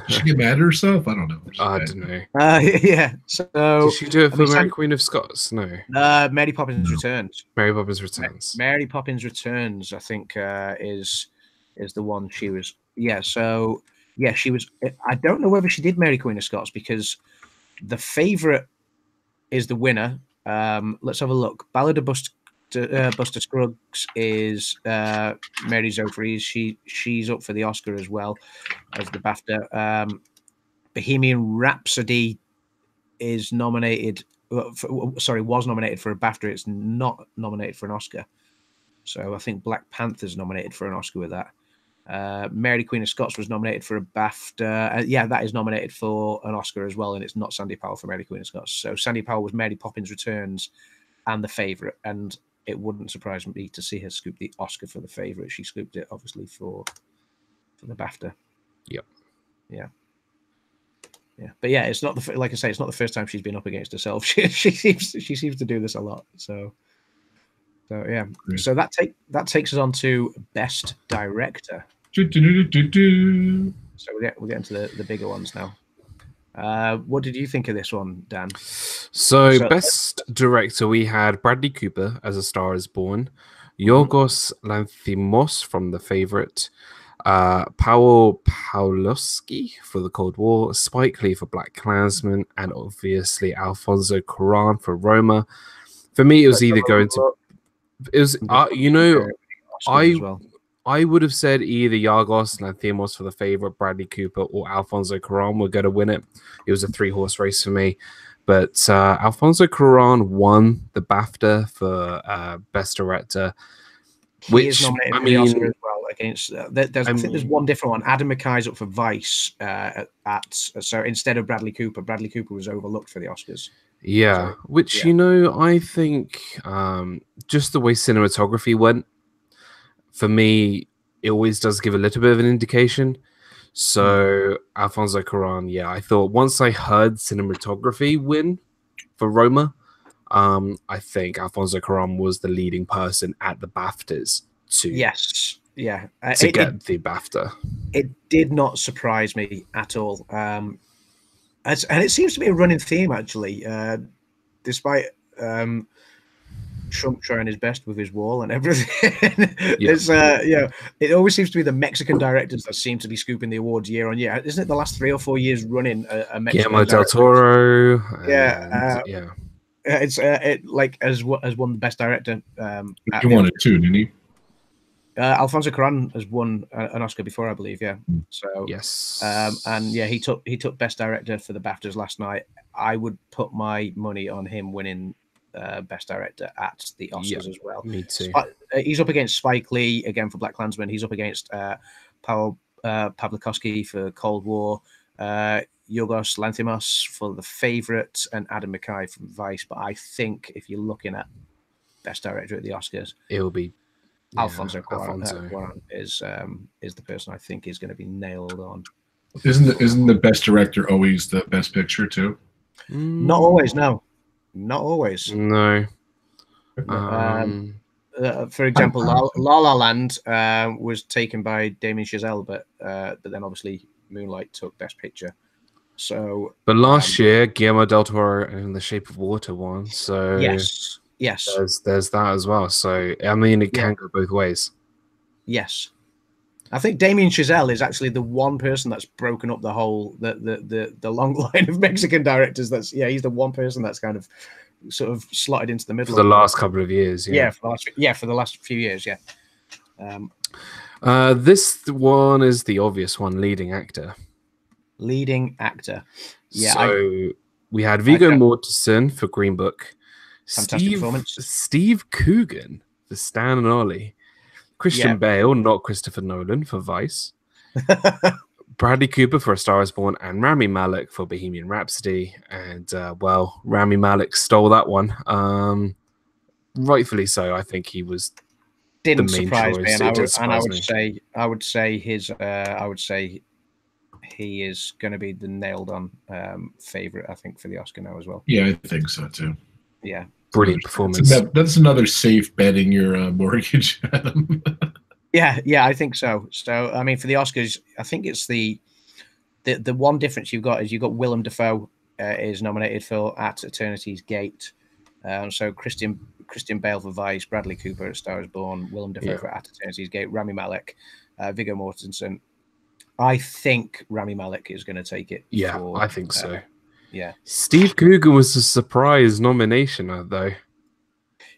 She get mad at herself? I don't know. I don't know. Yeah. So did she do it for Mary Queen of Scots? No. Mary Poppins Returns. Mary Poppins Returns. Mary Poppins Returns, I think, is the one she was. Yeah. So yeah, she was. I don't know whether she did Mary Queen of Scots because The Favourite is the winner. Let's have a look. Ballad of Buster Scruggs is Mary Jo Fries. She's up for the Oscar as well as the BAFTA. Bohemian Rhapsody is nominated. Was nominated for a BAFTA. It's not nominated for an Oscar. So I think Black Panther's nominated for an Oscar with that. Mary Queen of Scots was nominated for a BAFTA. Yeah, that is nominated for an Oscar as well, and it's not Sandy Powell for Mary Queen of Scots. So Sandy Powell was Mary Poppins Returns and The Favourite, and it wouldn't surprise me to see her scoop the Oscar for The Favourite. She scooped it obviously for the BAFTA. Yep. Yeah. But yeah, it's not like I say, it's not the first time she's been up against herself. She seems to do this a lot. So yeah. Great. So that takes us on to Best Director. So we'll get into the bigger ones now. What did you think of this one, Dan? So Best Director, we had Bradley Cooper as A Star Is Born, Yorgos Lanthimos from The Favourite, Paweł Pawlowski for The Cold War, Spike Lee for Black Klansman, and obviously Alfonso Cuarón for Roma. For me, it was either going to... It was, I would have said either Yorgos Lanthimos for The Favourite, Bradley Cooper, or Alfonso Cuarón were going to win it. It was a 3-horse race for me. But Alfonso Cuarón won the BAFTA for Best Director. He is nominated for the Oscar as well against. I think there's one different one. Adam McKay's up for Vice so instead of Bradley Cooper was overlooked for the Oscars. Yeah, I think just the way cinematography went, for me, it always does give a little bit of an indication. So Alfonso Cuarón, I thought once I heard cinematography win for Roma, I think Alfonso Cuarón was the leading person at the BAFTAs to get the BAFTA. It did not surprise me at all. And it seems to be a running theme, actually, despite Trump trying his best with his wall and everything. It always seems to be the Mexican directors that seem to be scooping the awards year on year. Isn't it the last 3 or 4 years running a Mexican Guillermo del Toro. It's as won the best director. He won it too, didn't he? Alfonso Cuarón has won an Oscar before, I believe. Yeah. So yes, he took best director for the BAFTAs last night. I would put my money on him winning best director at the Oscars as well. Me too. He's up against Spike Lee again for Black Klansman. He's up against Paweł Pawlowski for Cold War, Yorgos Lanthimos for The Favourite, and Adam McKay from Vice. But I think if you're looking at best director at the Oscars, it will be Alfonso Cuarón is the person I think is going to be nailed on. Isn't the best director always the best picture too? Not always, no. Not always. No. For example, La La Land was taken by Damien Chazelle, but then obviously Moonlight took Best Picture. So, but last year Guillermo del Toro and The Shape of Water won. So yes, there's that as well. So I mean, it can go both ways. Yes. I think Damien Chazelle is actually the one person that's broken up the whole the long line of Mexican directors. He's the one person that's kind of sort of slotted into the middle for the last couple of years. Yeah, for the last few years. Yeah. This one is the obvious one, leading actor. Leading actor. Yeah. So we had Viggo Mortensen for Green Book. Fantastic performance. Steve Coogan for Stan and Ollie. Christian Bale, not Christopher Nolan, for Vice. Bradley Cooper for A Star Is Born, and Rami Malek for Bohemian Rhapsody. And Rami Malek stole that one. Rightfully so. I think he was didn't the main surprise choice. me, I would say he is going to be the nailed on favorite. I think for the Oscar now as well. Yeah, I think so too. Yeah. Brilliant performance. That's another safe betting your mortgage. Yeah, I think so. So, I mean, for the Oscars, I think it's the one difference you've got is you've got Willem Dafoe is nominated for At Eternity's Gate. So Christian Bale for Vice, Bradley Cooper at Star Is Born, Willem Dafoe for At Eternity's Gate, Rami Malek, Viggo Mortensen. I think Rami Malek is going to take it. Yeah, I think so. Yeah. Steve Coogan was a surprise nomination, though.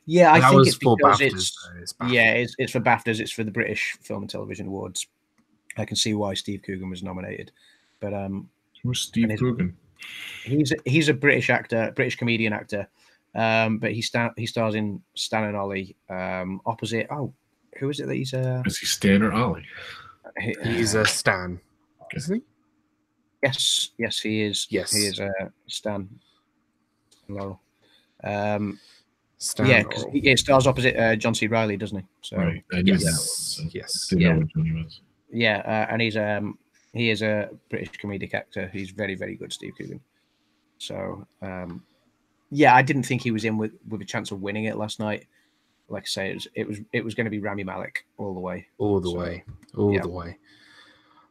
Yeah, I think it's for because BAFTAs, it's for BAFTAs. It's for the British Film and Television Awards. I can see why Steve Coogan was nominated, but who's Steve Coogan? He's a British actor, British comedian actor, but he stars in Stan and Ollie. Opposite. Oh, who is it that he's? Is he Stan or Ollie? He's a Stan, isn't he? Yes, he is. Yes, he is Stan. Hello. Stan, because he stars opposite John C. Reilly, doesn't he? So right. Yes. Didn't know which one he was. Yeah, and he is a British comedic actor. He's very, very good, Steve Coogan. So I didn't think he was in with a chance of winning it last night. Like I say, it was going to be Rami Malek all the way. All the way.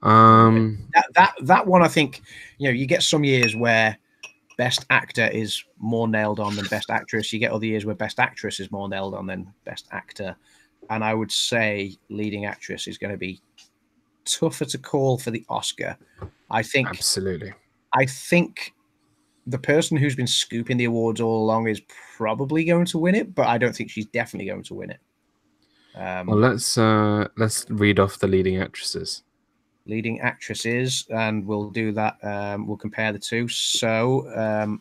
That one, I think, you get some years where Best Actor is more nailed on than Best Actress. You get other years where Best Actress is more nailed on than Best Actor. And I would say Leading Actress is going to be tougher to call for the Oscar. I think absolutely. I think the person who's been scooping the awards all along is probably going to win it, but I don't think she's definitely going to win it. Well, let's read off the leading actresses. Leading actresses, and we'll do that. We'll compare the two. So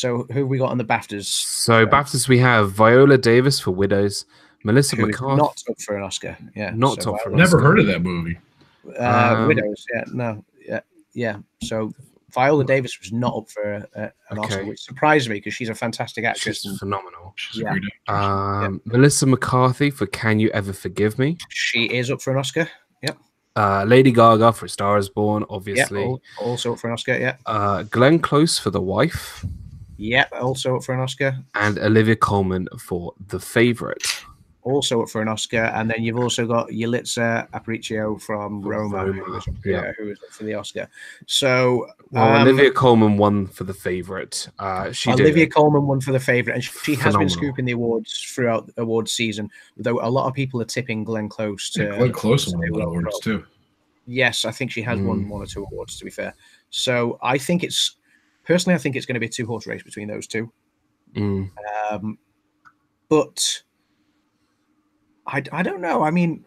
who have we got on the BAFTAs? So BAFTAs, we have Viola Davis for Widows, Melissa McCarthy, not up for an Oscar. Yeah, not up for an Oscar. Never heard of that movie. Widows. Yeah, no, yeah. So Viola Davis was not up for an Oscar, which surprised me because she's a fantastic actress. She's phenomenal. She's a great actress. Melissa McCarthy for Can You Ever Forgive Me? She is up for an Oscar. Yep. Lady Gaga for A Star Is Born, obviously. Yeah, also up for an Oscar. Yeah. Glenn Close for The Wife. Yeah, also up for an Oscar. And Olivia Colman for The Favorite. Also up for an Oscar. And then you've also got Yalitza Aparicio from Roma, who was up for the Oscar. So Olivia Colman won for The Favorite. Olivia Colman won for The Favorite, and she has been scooping the awards throughout the awards season, though a lot of people are tipping Glenn Close to Glenn Close won a lot of awards too. Yes, I think she has won 1 or 2 awards, to be fair. So I think it's going to be a 2-horse race between those two. But I don't know. I mean,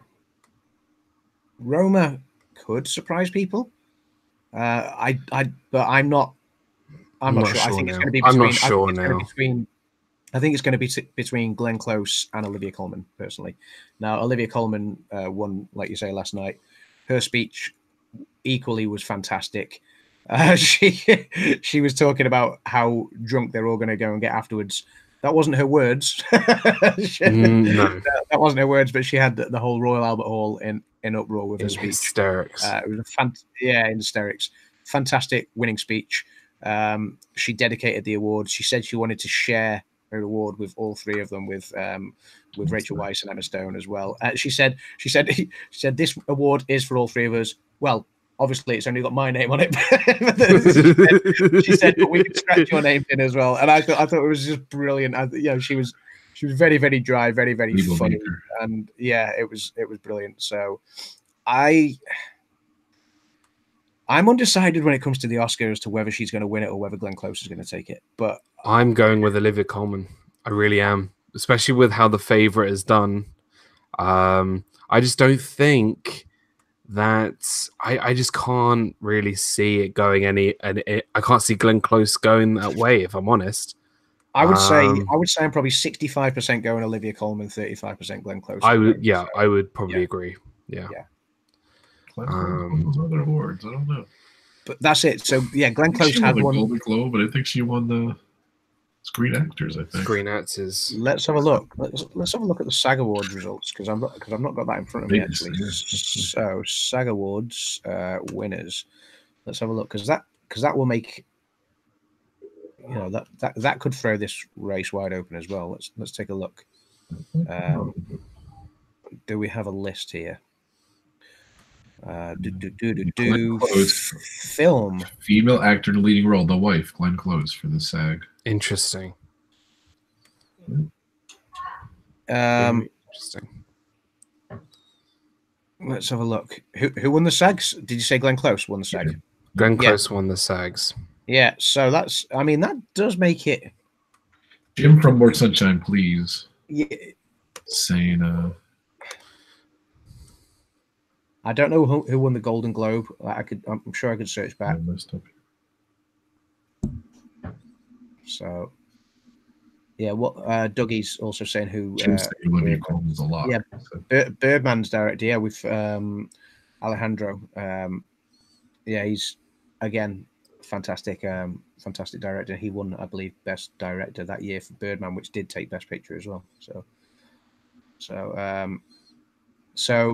Roma could surprise people. But I'm not sure. I think it's going to be between. I'm not sure now. I think it's going to be between Glenn Close and Olivia Colman, personally. Now, Olivia Colman won, like you say, last night. Her speech equally was fantastic. She was talking about how drunk they're all going to go and get afterwards. That wasn't her words. No. That wasn't her words, but she had the whole Royal Albert Hall in uproar with her speech. Hysterics. It was in hysterics. Fantastic winning speech. She dedicated the awards. She said she wanted to share her award with all 3 of them, with Rachel Weisz and Emma Stone as well. She said this award is for all 3 of us. Well, obviously, it's only got my name on it. she said, but we can scratch your name in as well. And I thought it was just brilliant. She was very, very dry, very, very funny, and it was brilliant. So I'm undecided when it comes to the Oscar as to whether she's going to win it or whether Glenn Close is going to take it. But I'm going with Olivia Colman. I really am, especially with how The Favourite is done. I just don't think that I just can't really see it going I can't see Glenn Close going that way, if I'm honest. I would say I'm probably 65% going Olivia Colman, 35% Glenn Close. I would probably agree. Yeah. Other awards, I don't know. But that's it. So yeah, Glenn Close had one. Golden Globe, but I think she won the Screen Actors. I think Screen Actors. Let's have a look. Let's have a look at the Sag Awards results because I've not got that in front of me actually. So Sag Awards winners. Let's have a look because that will make that could throw this race wide open as well. Let's take a look. Do we have a list here? Film. Female actor in the leading role, the wife, Glenn Close for the SAG. Interesting. Interesting. Let's have a look. Who won the SAGs? Did you say Glenn Close won the SAG? Yeah. Glenn Close won the SAGs. Yeah, so that does make it. Jim from More Sunshine, Please. Yeah. Saying I don't know who won the Golden Globe. I'm sure I could search back. So, yeah. What Dougie's also saying who. Olivia Colman's a lot. Yeah, so. Birdman's director. Yeah, with Alejandro. Yeah, he's again fantastic. Fantastic director. He won, I believe, Best Director that year for Birdman, which did take Best Picture as well. So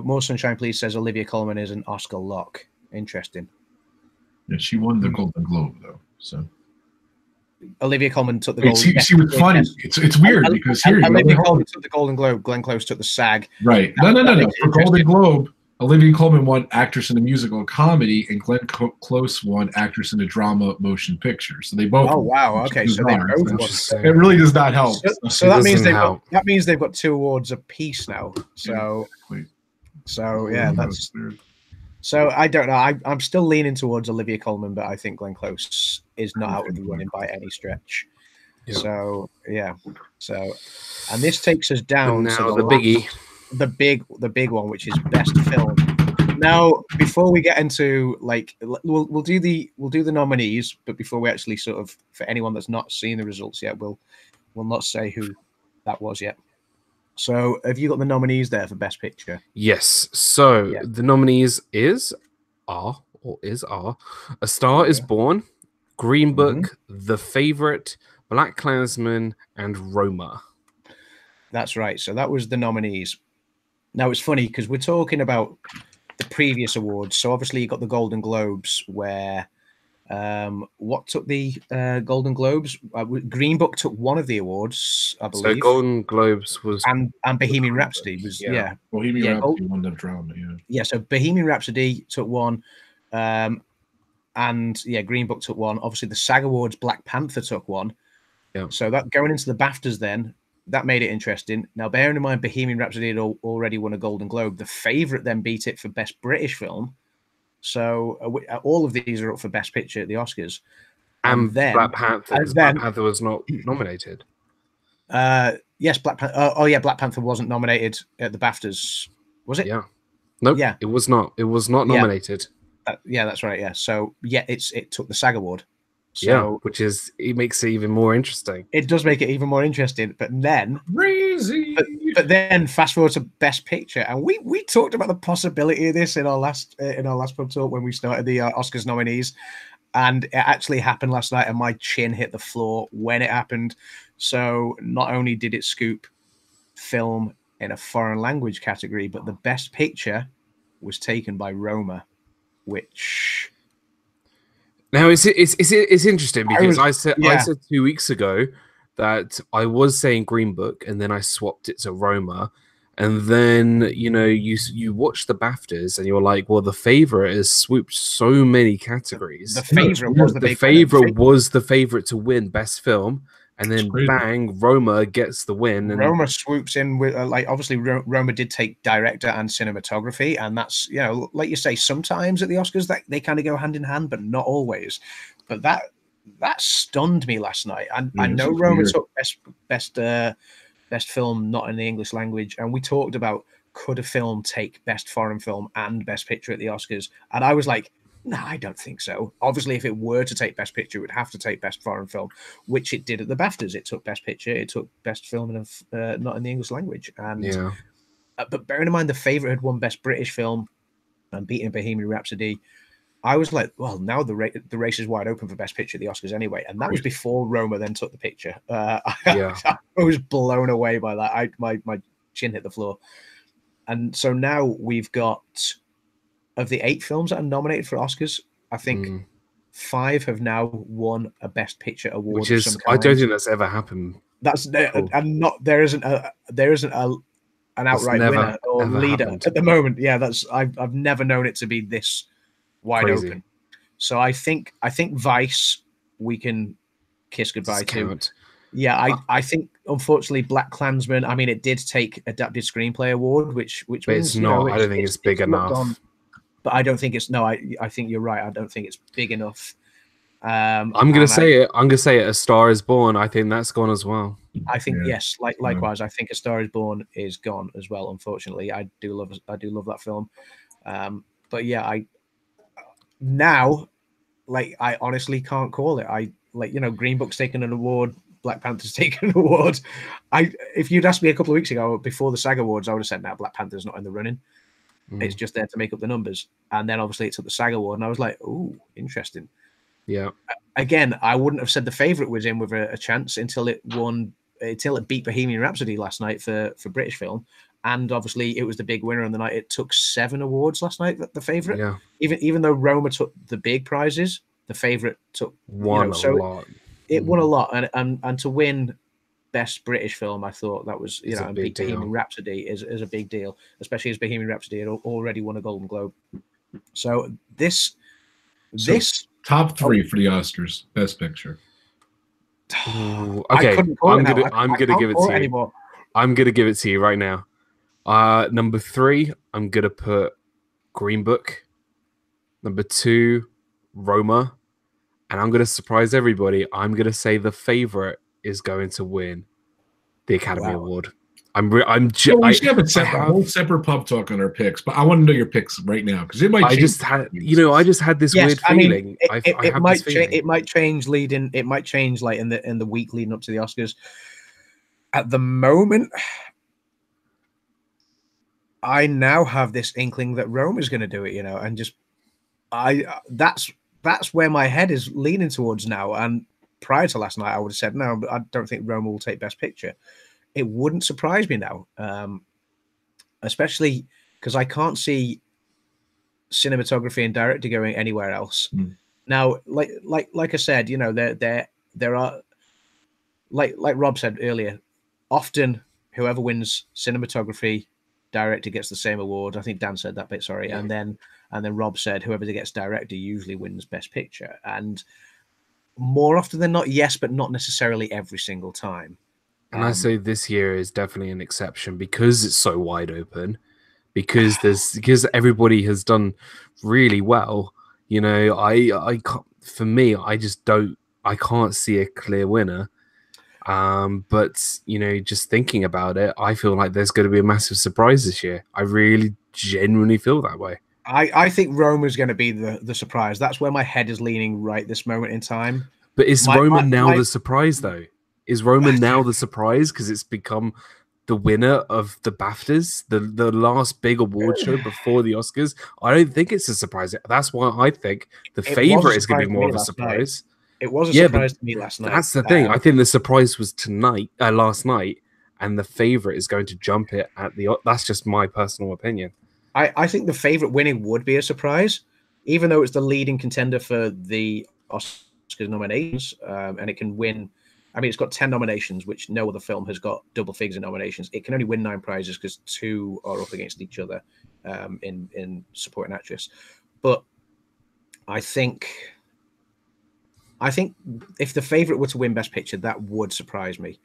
More Sunshine Please says Olivia Colman is an Oscar lock. Interesting. Yeah, she won the Golden Globe though. So Olivia Colman took the Golden Globe. See what's funny? It's weird because here Olivia Colman took the Golden Globe. Glenn Close took the SAG. Right. No. For Golden Globe, Olivia Colman won Actress in a Musical Comedy, and Glenn Close won Actress in a Drama Motion Picture. So they both. Oh wow! Okay, so they both won. It really does not help. So that means they've got 2 awards apiece now. So. Exactly. So yeah, that's weird. So I don't know. I'm still leaning towards Olivia Colman, but I think Glenn Close is not out of the running by any stretch. Yeah. So yeah. So, and this takes us down now to the biggie, the big one, which is Best Film. Now, before we get into we'll do the nominees, but before we actually sort of, for anyone that's not seen the results yet, we'll not say who that was yet. So, have you got the nominees there for Best Picture? Yes. So the nominees are A Star Is Born, Green Book, The Favourite, Black Klansman, and Roma. That's right. So that was the nominees. Now it's funny because we're talking about the previous awards. So obviously you got the Golden Globes where what took the Golden Globes? Green Book took one of the awards, I believe. So Golden Globes was and Bohemian Rhapsody was Bohemian Rhapsody won the drama. Yeah. So Bohemian Rhapsody took one, and Green Book took one. Obviously the SAG Awards, Black Panther took one. Yeah. So that going into the BAFTAs then. That made it interesting. Now, bearing in mind, Bohemian Rhapsody had already won a Golden Globe. The Favourite then beat it for Best British Film. So all of these are up for Best Picture at the Oscars. And then Black Panther. Black Panther was not nominated. Yes, Black Panther. Black Panther wasn't nominated at the BAFTAs, was it? Yeah. Nope. Yeah, it was not. It was not nominated. That's right. Yeah. So it took the SAG Award. So, which makes it even more interesting. It does make it even more interesting, but then but then fast forward to Best Picture, and we talked about the possibility of this in our last pub talk when we started the Oscars nominees, and it actually happened last night, and my chin hit the floor when it happened. So not only did it scoop film in a foreign language category, but the Best Picture was taken by Roma, which. Now it's interesting because I said 2 weeks ago that I was saying Green Book and then I swapped it to Roma, and then you watch the BAFTAs and you're like, well, The Favourite has swooped so many categories. The Favourite was the Favourite was the favourite to win Best Film, and then bang, Roma gets the win. And Roma swoops in with like, obviously Roma did take director and cinematography, and that's, you know, like you say, sometimes at the Oscars that they kind of go hand in hand, but not always. But that stunned me last night. And I know Roma took best film not in the English language, and we talked about, could a film take best foreign film and best picture at the Oscars, and I was like, no, I don't think so. Obviously, if it were to take best picture, it would have to take best foreign film, which it did at the Baftas. It took best picture, it took best film not in the English language. And but bearing in mind the favorite had won best British film and beating Bohemian Rhapsody, I was like, well, now the race is wide open for best picture at the Oscars anyway. And that was before Roma then took the picture. I was blown away by that. My chin hit the floor. And so now we've got, of the 8 films that are nominated for Oscars, I think 5 have now won a Best Picture award. Which is, I don't think that's ever happened. That's and not there isn't an outright winner or leader at the moment. Yeah, that's I've never known it to be this wide open. So I think Vice we can kiss goodbye to. Yeah, I think unfortunately Black Klansman. I mean, it did take Adapted Screenplay Award, which but means, it's not. I don't think it's big enough. But I don't think it's I think you're right. I don't think it's big enough. I'm gonna say it. I'm gonna say it. A Star Is Born. I think that's gone as well. I think yes. Likewise, I think A Star Is Born is gone as well. Unfortunately, I do love that film. But yeah, I honestly can't call it. Green Book's taken an award. Black Panther's taken an award. If you'd asked me a couple of weeks ago before the SAG Awards, I would have said, "No, Black Panther's not in the running. It's just there to make up the numbers." And then obviously it's at the SAG Award, and I was like, "Ooh, interesting." Yeah. Again, I wouldn't have said the favorite was in with a chance until it beat Bohemian Rhapsody last night for British film, and obviously it was the big winner on the night. It took 7 awards last night. The favorite, even though Roma took the big prizes, the favorite took won a lot. It won a lot, and to win Best British Film, I thought that was, and beat Bohemian Rhapsody is a big deal, especially as Bohemian Rhapsody had already won a Golden Globe. So this top 3 for the Oscars, Best Picture. Okay, I'm gonna give it to you. Anymore. I'm gonna give it to you right now. Number 3, I'm gonna put Green Book. Number 2, Roma, and I'm gonna surprise everybody. I'm gonna say the favorite is going to win the Academy Award. We should have a whole separate pub talk on our picks, but I want to know your picks right now because it might. I just had this weird feeling. It might change leading. It might change like in the week leading up to the Oscars. At the moment, I now have this inkling that Rome is going to do it. And just that's where my head is leaning towards now. And prior to last night, I would have said no, but I don't think Roma will take Best Picture. It wouldn't surprise me now, especially because I can't see cinematography and director going anywhere else. Now, like I said, there are like Rob said earlier, often whoever wins cinematography, director gets the same award. I think Dan said that bit, sorry, and then Rob said whoever gets director usually wins Best Picture, and more often than not, yes, but not necessarily every single time. And I say this year is definitely an exception because it's so wide open, because everybody has done really well. I can't see a clear winner. But just thinking about it, I feel like there's going to be a massive surprise this year. I really genuinely feel that way. I think Roma is going to be the surprise. That's where my head is leaning right this moment in time. But is Roma now the surprise, though? Is Roma now the surprise because it's become the winner of the BAFTAs, the last big award show before the Oscars? I don't think it's a surprise. That's why I think the favorite is going to be more of a surprise. It was a surprise to me last night. That's the thing. I think the surprise was last night, and the favorite is going to jump it at the. That's just my personal opinion. I think the favorite winning would be a surprise, even though it's the leading contender for the Oscars nominations, and it can win. I mean, it's got 10 nominations, which no other film has got double figures in nominations. It can only win 9 prizes because 2 are up against each other in supporting actress. But I think I think if The Favourite were to win Best Picture, that would surprise me.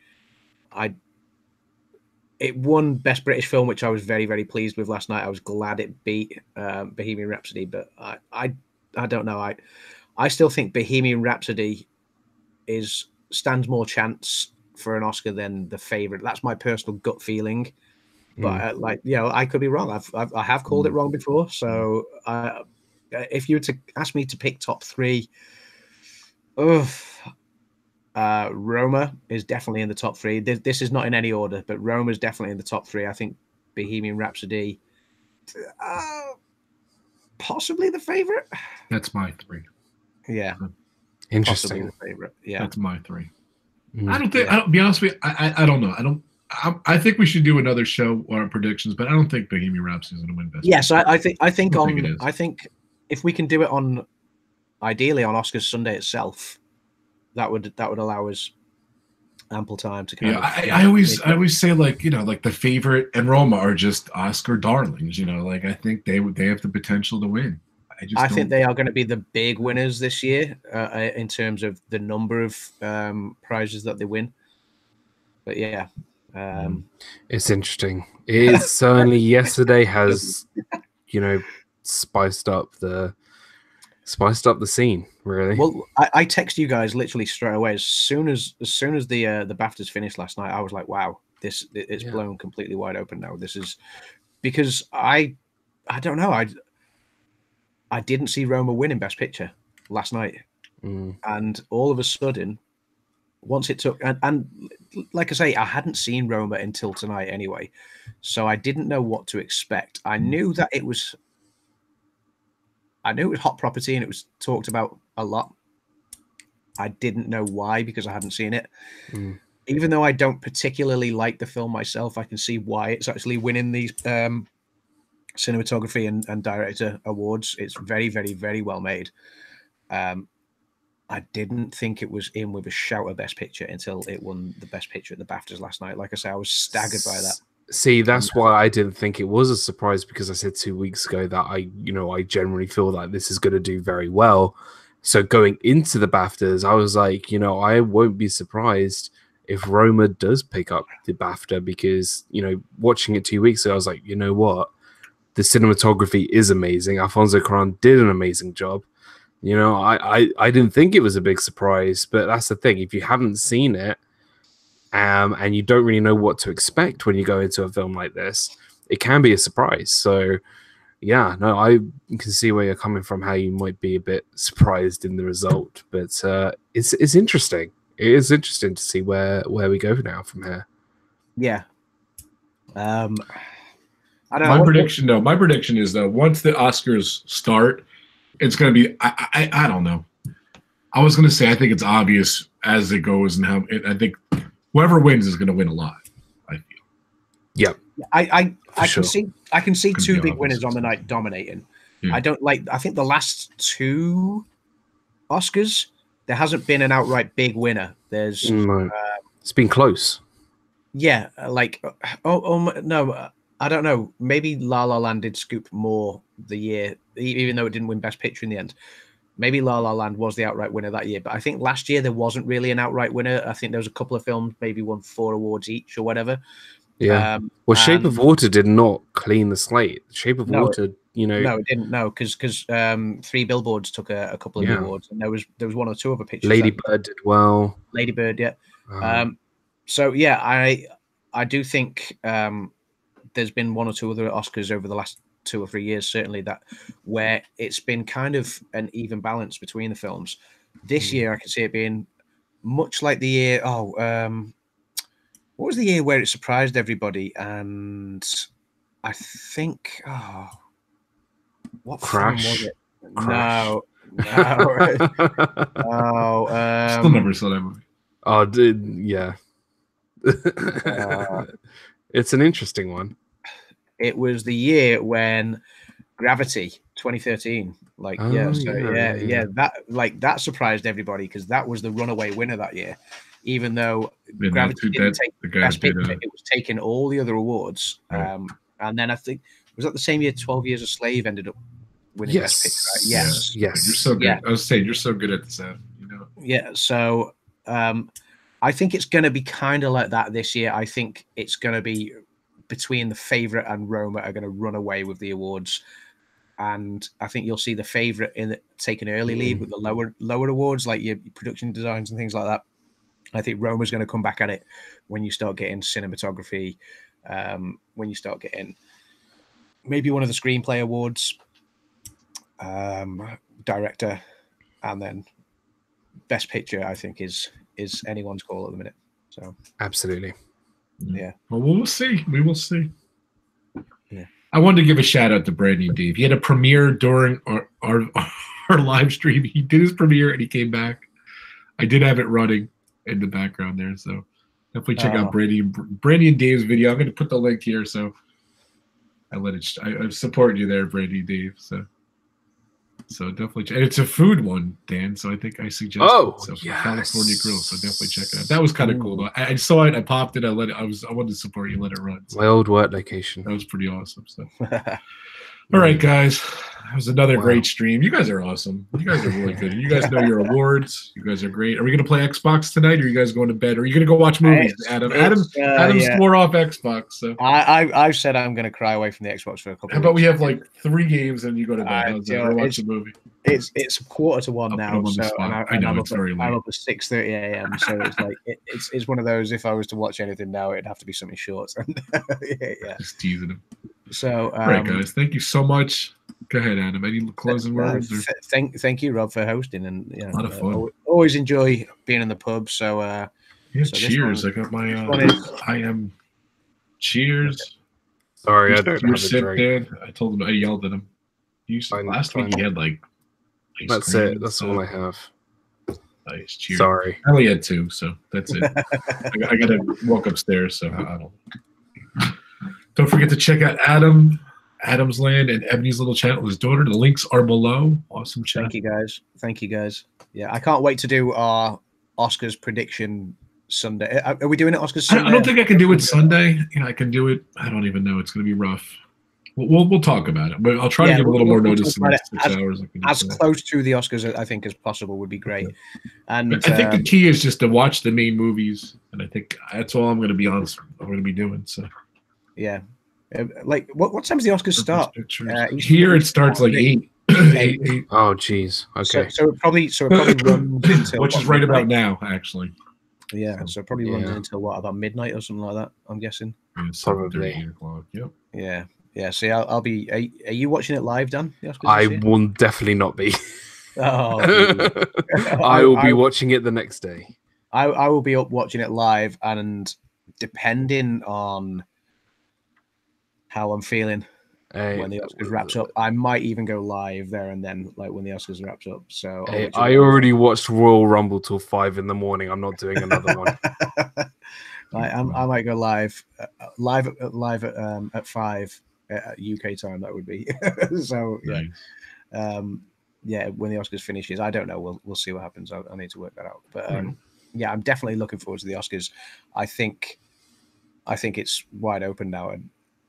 It won Best British Film, which I was very, very pleased with last night. I was glad it beat Bohemian Rhapsody, but I don't know. I still think Bohemian Rhapsody stands more chance for an Oscar than The Favourite. That's my personal gut feeling. But I could be wrong. I have called it wrong before. So if you were to ask me to pick top three, Roma is definitely in the top three. This is not in any order, but Roma is definitely in the top three. I think Bohemian Rhapsody, possibly The Favourite. That's my three. Yeah, interesting. The Favourite. Yeah, that's my three. I don't think. I'll be honest with you. I don't know. I think we should do another show on our predictions, but I don't think Bohemian Rhapsody is going to win Best. Yes, I think if we can do it ideally on Oscars Sunday itself, that would allow us ample time to kind of. I always say like The Favourite and Roma are just Oscar darlings. I think they have the potential to win. I think they are going to be the big winners this year in terms of the number of prizes that they win. But yeah. It's interesting. It certainly yesterday has, spiced up the scene, really. Well, I text you guys literally straight away as soon as the BAFTAs finished last night. I was like, wow, it's blown completely wide open now. This is because I don't know. I didn't see Roma winning Best Picture last night, and all of a sudden, once it took and like I say, I hadn't seen Roma until tonight anyway, so I didn't know what to expect. I knew that it was hot property and it was talked about a lot. I didn't know why because I hadn't seen it. Even though I don't particularly like the film myself, I can see why it's actually winning these cinematography and director awards. It's very, very, very well made. I didn't think it was in with a shout of Best Picture until it won the Best Picture at the BAFTAs last night. Like I say, I was staggered by that. See, that's why I didn't think it was a surprise, because I said 2 weeks ago that I generally feel like this is going to do very well. So going into the BAFTAs, I was like, I won't be surprised if Roma does pick up the BAFTA, because, watching it 2 weeks ago, I was like, you know what? The cinematography is amazing. Alfonso Cuarón did an amazing job. I didn't think it was a big surprise, but that's the thing. If you haven't seen it, and you don't really know what to expect when you go into a film like this, it can be a surprise. So, yeah, no, I can see where you're coming from, how you might be a bit surprised in the result. But it's interesting. It is interesting to see where we go now from here. Yeah. I don't know. My prediction is that once the Oscars start, it's going to be. I don't know. I was going to say I think it's obvious as it goes, and I think whoever wins is going to win a lot. I feel. Yep. I can see two big winners on the night dominating. Yeah. I think the last two Oscars, there hasn't been an outright big winner. There's it's been close. Yeah, no, I don't know. Maybe La La Land did scoop more the year, even though it didn't win Best Picture in the end. Maybe La La Land was the outright winner that year, but I think last year there wasn't really an outright winner. I think there was a couple of films, maybe won 4 awards each or whatever. Yeah. Shape of Water did not clean the slate. Shape of Water, No, it didn't. No, because 3 Billboards took a couple of awards, and there was 1 or 2 other pictures. Lady Bird did well. Lady Bird, yeah. So yeah, I do think there's been 1 or 2 other Oscars over the last 2 or 3 years, certainly, that where it's been kind of an even balance between the films. This year, I can see it being much like the year. What was the year where it surprised everybody? And I think, what Crash. film was it? Crash. No. Still never saw that movie. Oh, yeah. It's an interesting one. It was the year when Gravity 2013, that surprised everybody because that was the runaway winner that year. Even though Gravity didn't take the Best Picture, it was taking all the other awards. Right. And then I think was that the same year 12 Years a Slave ended up winning Best Picture. Right? Yes. You're so good. I was saying you're so good at this. Yeah. So I think it's going to be kind of like that this year. I think it's going to be between The Favourite and Roma are going to run away with the awards. And I think you'll see The Favourite take an early lead with the lower awards, like your production designs and things like that. I think Roma's going to come back at it when you start getting cinematography, when you start getting maybe one of the screenplay awards, director, and then best picture. I think is anyone's call at the minute. So absolutely, yeah. Well, we'll see. We will see. Yeah. I wanted to give a shout out to Brandon Dave. He had a premiere during our live stream. He did his premiere and he came back. I did have it running in the background there, so definitely check out Brady and Dave's video. I'm going to put the link here, so I support you there, Brady and Dave. So definitely, and it's a food one, Dan. So I think I suggest California Grill. So definitely check it out. That was kind of cool though. I saw it, I popped it, I wanted to support you, let it run. So my old work location. That was pretty awesome. So. All right, guys. That was another great stream. You guys are awesome. You guys are really good. You guys know your awards. You guys are great. Are we going to play Xbox tonight, or are you guys going to bed? Or are you going to go watch movies, Adam? Adam's swore off Xbox. So I've said I'm going to cry away from the Xbox for a couple. How about we have like 3 games and you go to bed? Watch the movie. It's 1:45 now, so I know it's very late. I'm up at 6:30 a.m. So it's like it's one of those. If I was to watch anything now, it'd have to be something short. Yeah, just teasing him. So, all right, guys, thank you so much. Go ahead, Adam. Any closing words? Thank you, Rob, for hosting, and a lot of fun. Always enjoy being in the pub. So, cheers. I got my. I am. Cheers. Sorry, I don't have a drink. Dan. I told him. I yelled at him. Last week he had like. That's it. That's all I have. Nice. Cheers. Sorry. I only had 2, so that's it. I got to walk upstairs, so I don't. Don't forget to check out AdamsLand, and Ebony's little channel, his daughter. The links are below. Awesome chat. Thank you, guys. Yeah, I can't wait to do our Oscars prediction Sunday. Are we doing it Oscars Sunday? I don't think I can do it Sunday. I can do it. I don't even know. It's going to be rough. We'll talk about it, but I'll try to give a little more notice in the next 6 hours. As close to the Oscars, I think, as possible would be great. Okay. And I think the key is just to watch the main movies, and I think that's all I'm going to be honest. I'm going to be doing. So, yeah, like what time does the Oscars start? Here it starts like 8. 8. Oh, geez. Okay. So it probably runs until which is right about now, actually. Yeah, so it probably runs until about midnight or something like that. I'm guessing. Yeah, probably 8 o'clock. Yep. Yeah. Yeah, see, I'll be. Are you watching it live, Dan? I will definitely not be. Oh, I will be watching it the next day. I will be up watching it live, and depending on how I'm feeling when the Oscars wraps up, I might even go live there and then, like when the Oscars wraps up. So I already watched Royal Rumble till 5 in the morning. I'm not doing another one. I might go live at 5. UK time, that would be. So yeah. Nice. When the Oscars finishes, I don't know. We'll see what happens. I need to work that out. But yeah, I'm definitely looking forward to the Oscars. I think it's wide open now,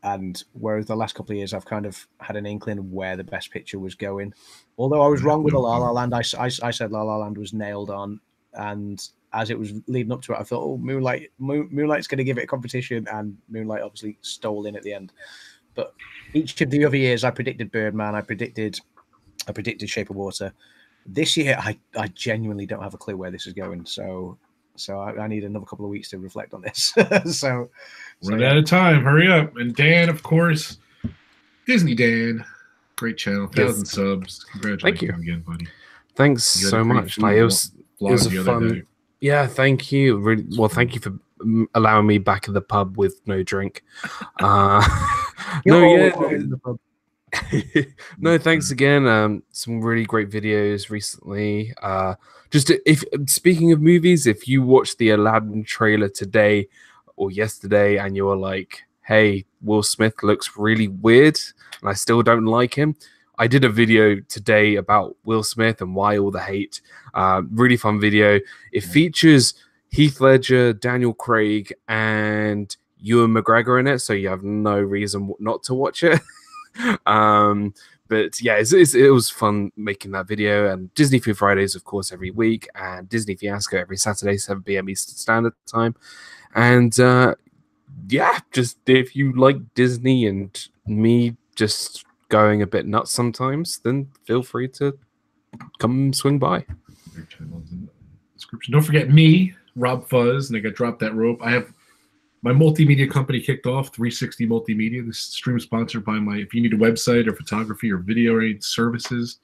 and whereas the last couple of years I've kind of had an inkling of where the best picture was going. Although I was wrong with La La Land, I said La La Land was nailed on, and as it was leading up to it, I thought, oh, Moonlight's going to give it a competition, and Moonlight obviously stole in at the end. But each of the other years, I predicted Birdman, I predicted Shape of Water. This year, I genuinely don't have a clue where this is going. So I need another couple of weeks to reflect on this. so run out of time. Hurry up. And Dan, of course, Disney Dan, great channel, 1,000 subs. Congratulations again, buddy. Thanks so much. It was a fun. Yeah, thank you. Really, well, thank you for allowing me back at the pub with no drink. No, thanks again. Some really great videos recently. Speaking of movies, if you watched the Aladdin trailer today or yesterday and you were like, hey, Will Smith looks really weird and I still don't like him, I did a video today about Will Smith and why all the hate. Really fun video. It features Heath Ledger, Daniel Craig, and Ewan McGregor in it, so you have no reason not to watch it. But yeah, it was fun making that video. And Disney Food Fridays, of course, every week, and Disney Fiasco every Saturday, 7 p.m. Eastern Standard Time. And yeah, just if you like Disney and me just going a bit nuts sometimes, then feel free to come swing by. Description. Don't forget me, RobFuz, and I got dropped that rope. I have my multimedia company kicked off, 360 Multimedia. This stream is sponsored by if you need a website or photography or video or any services,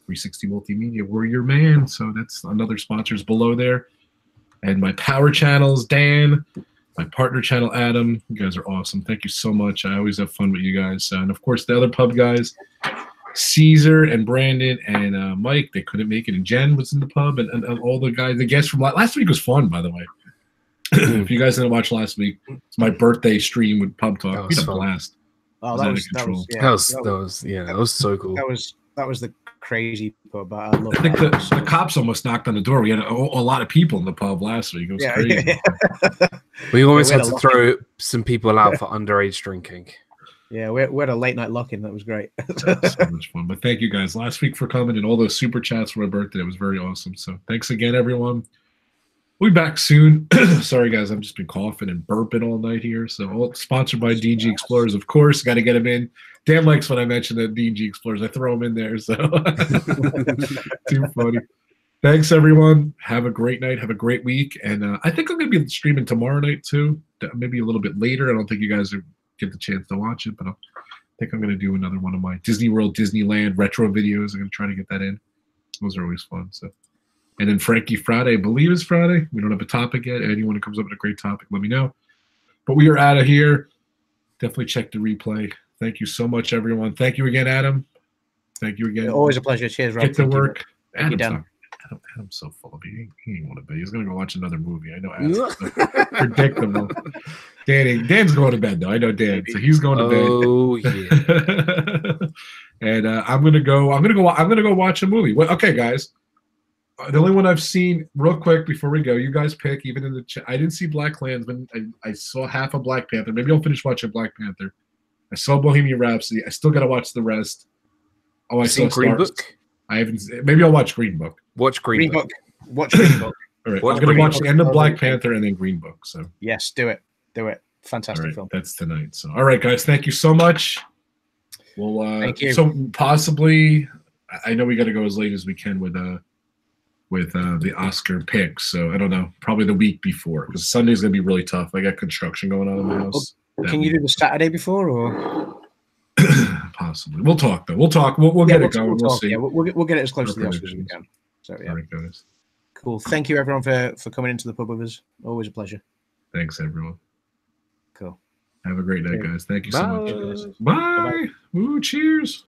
360 Multimedia, we're your man. So that's another sponsors below there. And my power channels, Dan, my partner channel, Adam. You guys are awesome. Thank you so much. I always have fun with you guys. And of course, the other pub guys, Caesar and Brandon and Mike, they couldn't make it. And Jen was in the pub, and all the guys, the guests from last week was fun, by the way. If you guys didn't watch last week, it's my birthday stream with PubTalk. We had a blast. Oh, that was so cool. That was the crazy pub. I think the cops almost knocked on the door. We had a lot of people in the pub last week. It was crazy. We almost had to throw some people out for underage drinking. Yeah, we had a late night lock-in. That was great. That was so much fun. But thank you guys last week for coming and all those super chats for my birthday. It was very awesome. So thanks again, everyone. We'll be back soon. Sorry, guys. I've just been coughing and burping all night here. So all sponsored by DG Explorers, of course. Got to get them in. Dan likes when I mention the DG Explorers. I throw them in there. So too funny. Thanks, everyone. Have a great night. Have a great week. And I think I'm going to be streaming tomorrow night, too. Maybe a little bit later. I don't think you guys get the chance to watch it, but I think I'm going to do another one of my Disney World, Disneyland retro videos. I'm going to try to get that in. Those are always fun. So. And then Frankie Friday, I believe is Friday. We don't have a topic yet. Anyone who comes up with a great topic, let me know. But we are out of here. Definitely check the replay. Thank you so much, everyone. Thank you again, Adam. Thank you again. Always a pleasure. Cheers, Rob. Get to work. Adam's so full of it. He ain't want to be. He's going to go watch another movie. I know Adam's predictable. Dan's going to bed, though. I know Dan. So he's going to bed. Oh, yeah. And I'm going to go watch a movie. Well, okay, guys. The only one I've seen, real quick before we go, you guys pick, even in the chat. I didn't see Black Klansman. I saw half of Black Panther. Maybe I'll finish watching Black Panther. I saw Bohemian Rhapsody. I still got to watch the rest. Oh, I saw Green Book? I haven't. Maybe I'll watch Green Book. Watch Green Book. Watch Green Book. All right. I'm going to watch the end of Black Panther and then Green Book. So yes, do it. Fantastic film. That's tonight. So all right, guys. Thank you so much. Well, thank you. So possibly, I know we got to go as late as we can with the Oscar picks. So I don't know, probably the week before, because Sunday's gonna be really tough. I got construction going on in my house. Can you do the Saturday before, or possibly? We'll talk though. We'll talk. We'll get it going. We'll see. Yeah, we'll get it as close to the Oscars as we can. So yeah, all right, guys. Cool. Thank you everyone for coming into the pub with us. Always a pleasure. Thanks everyone. Cool. Have a great night, guys. Thank you so much. Bye. Bye. Ooh, cheers.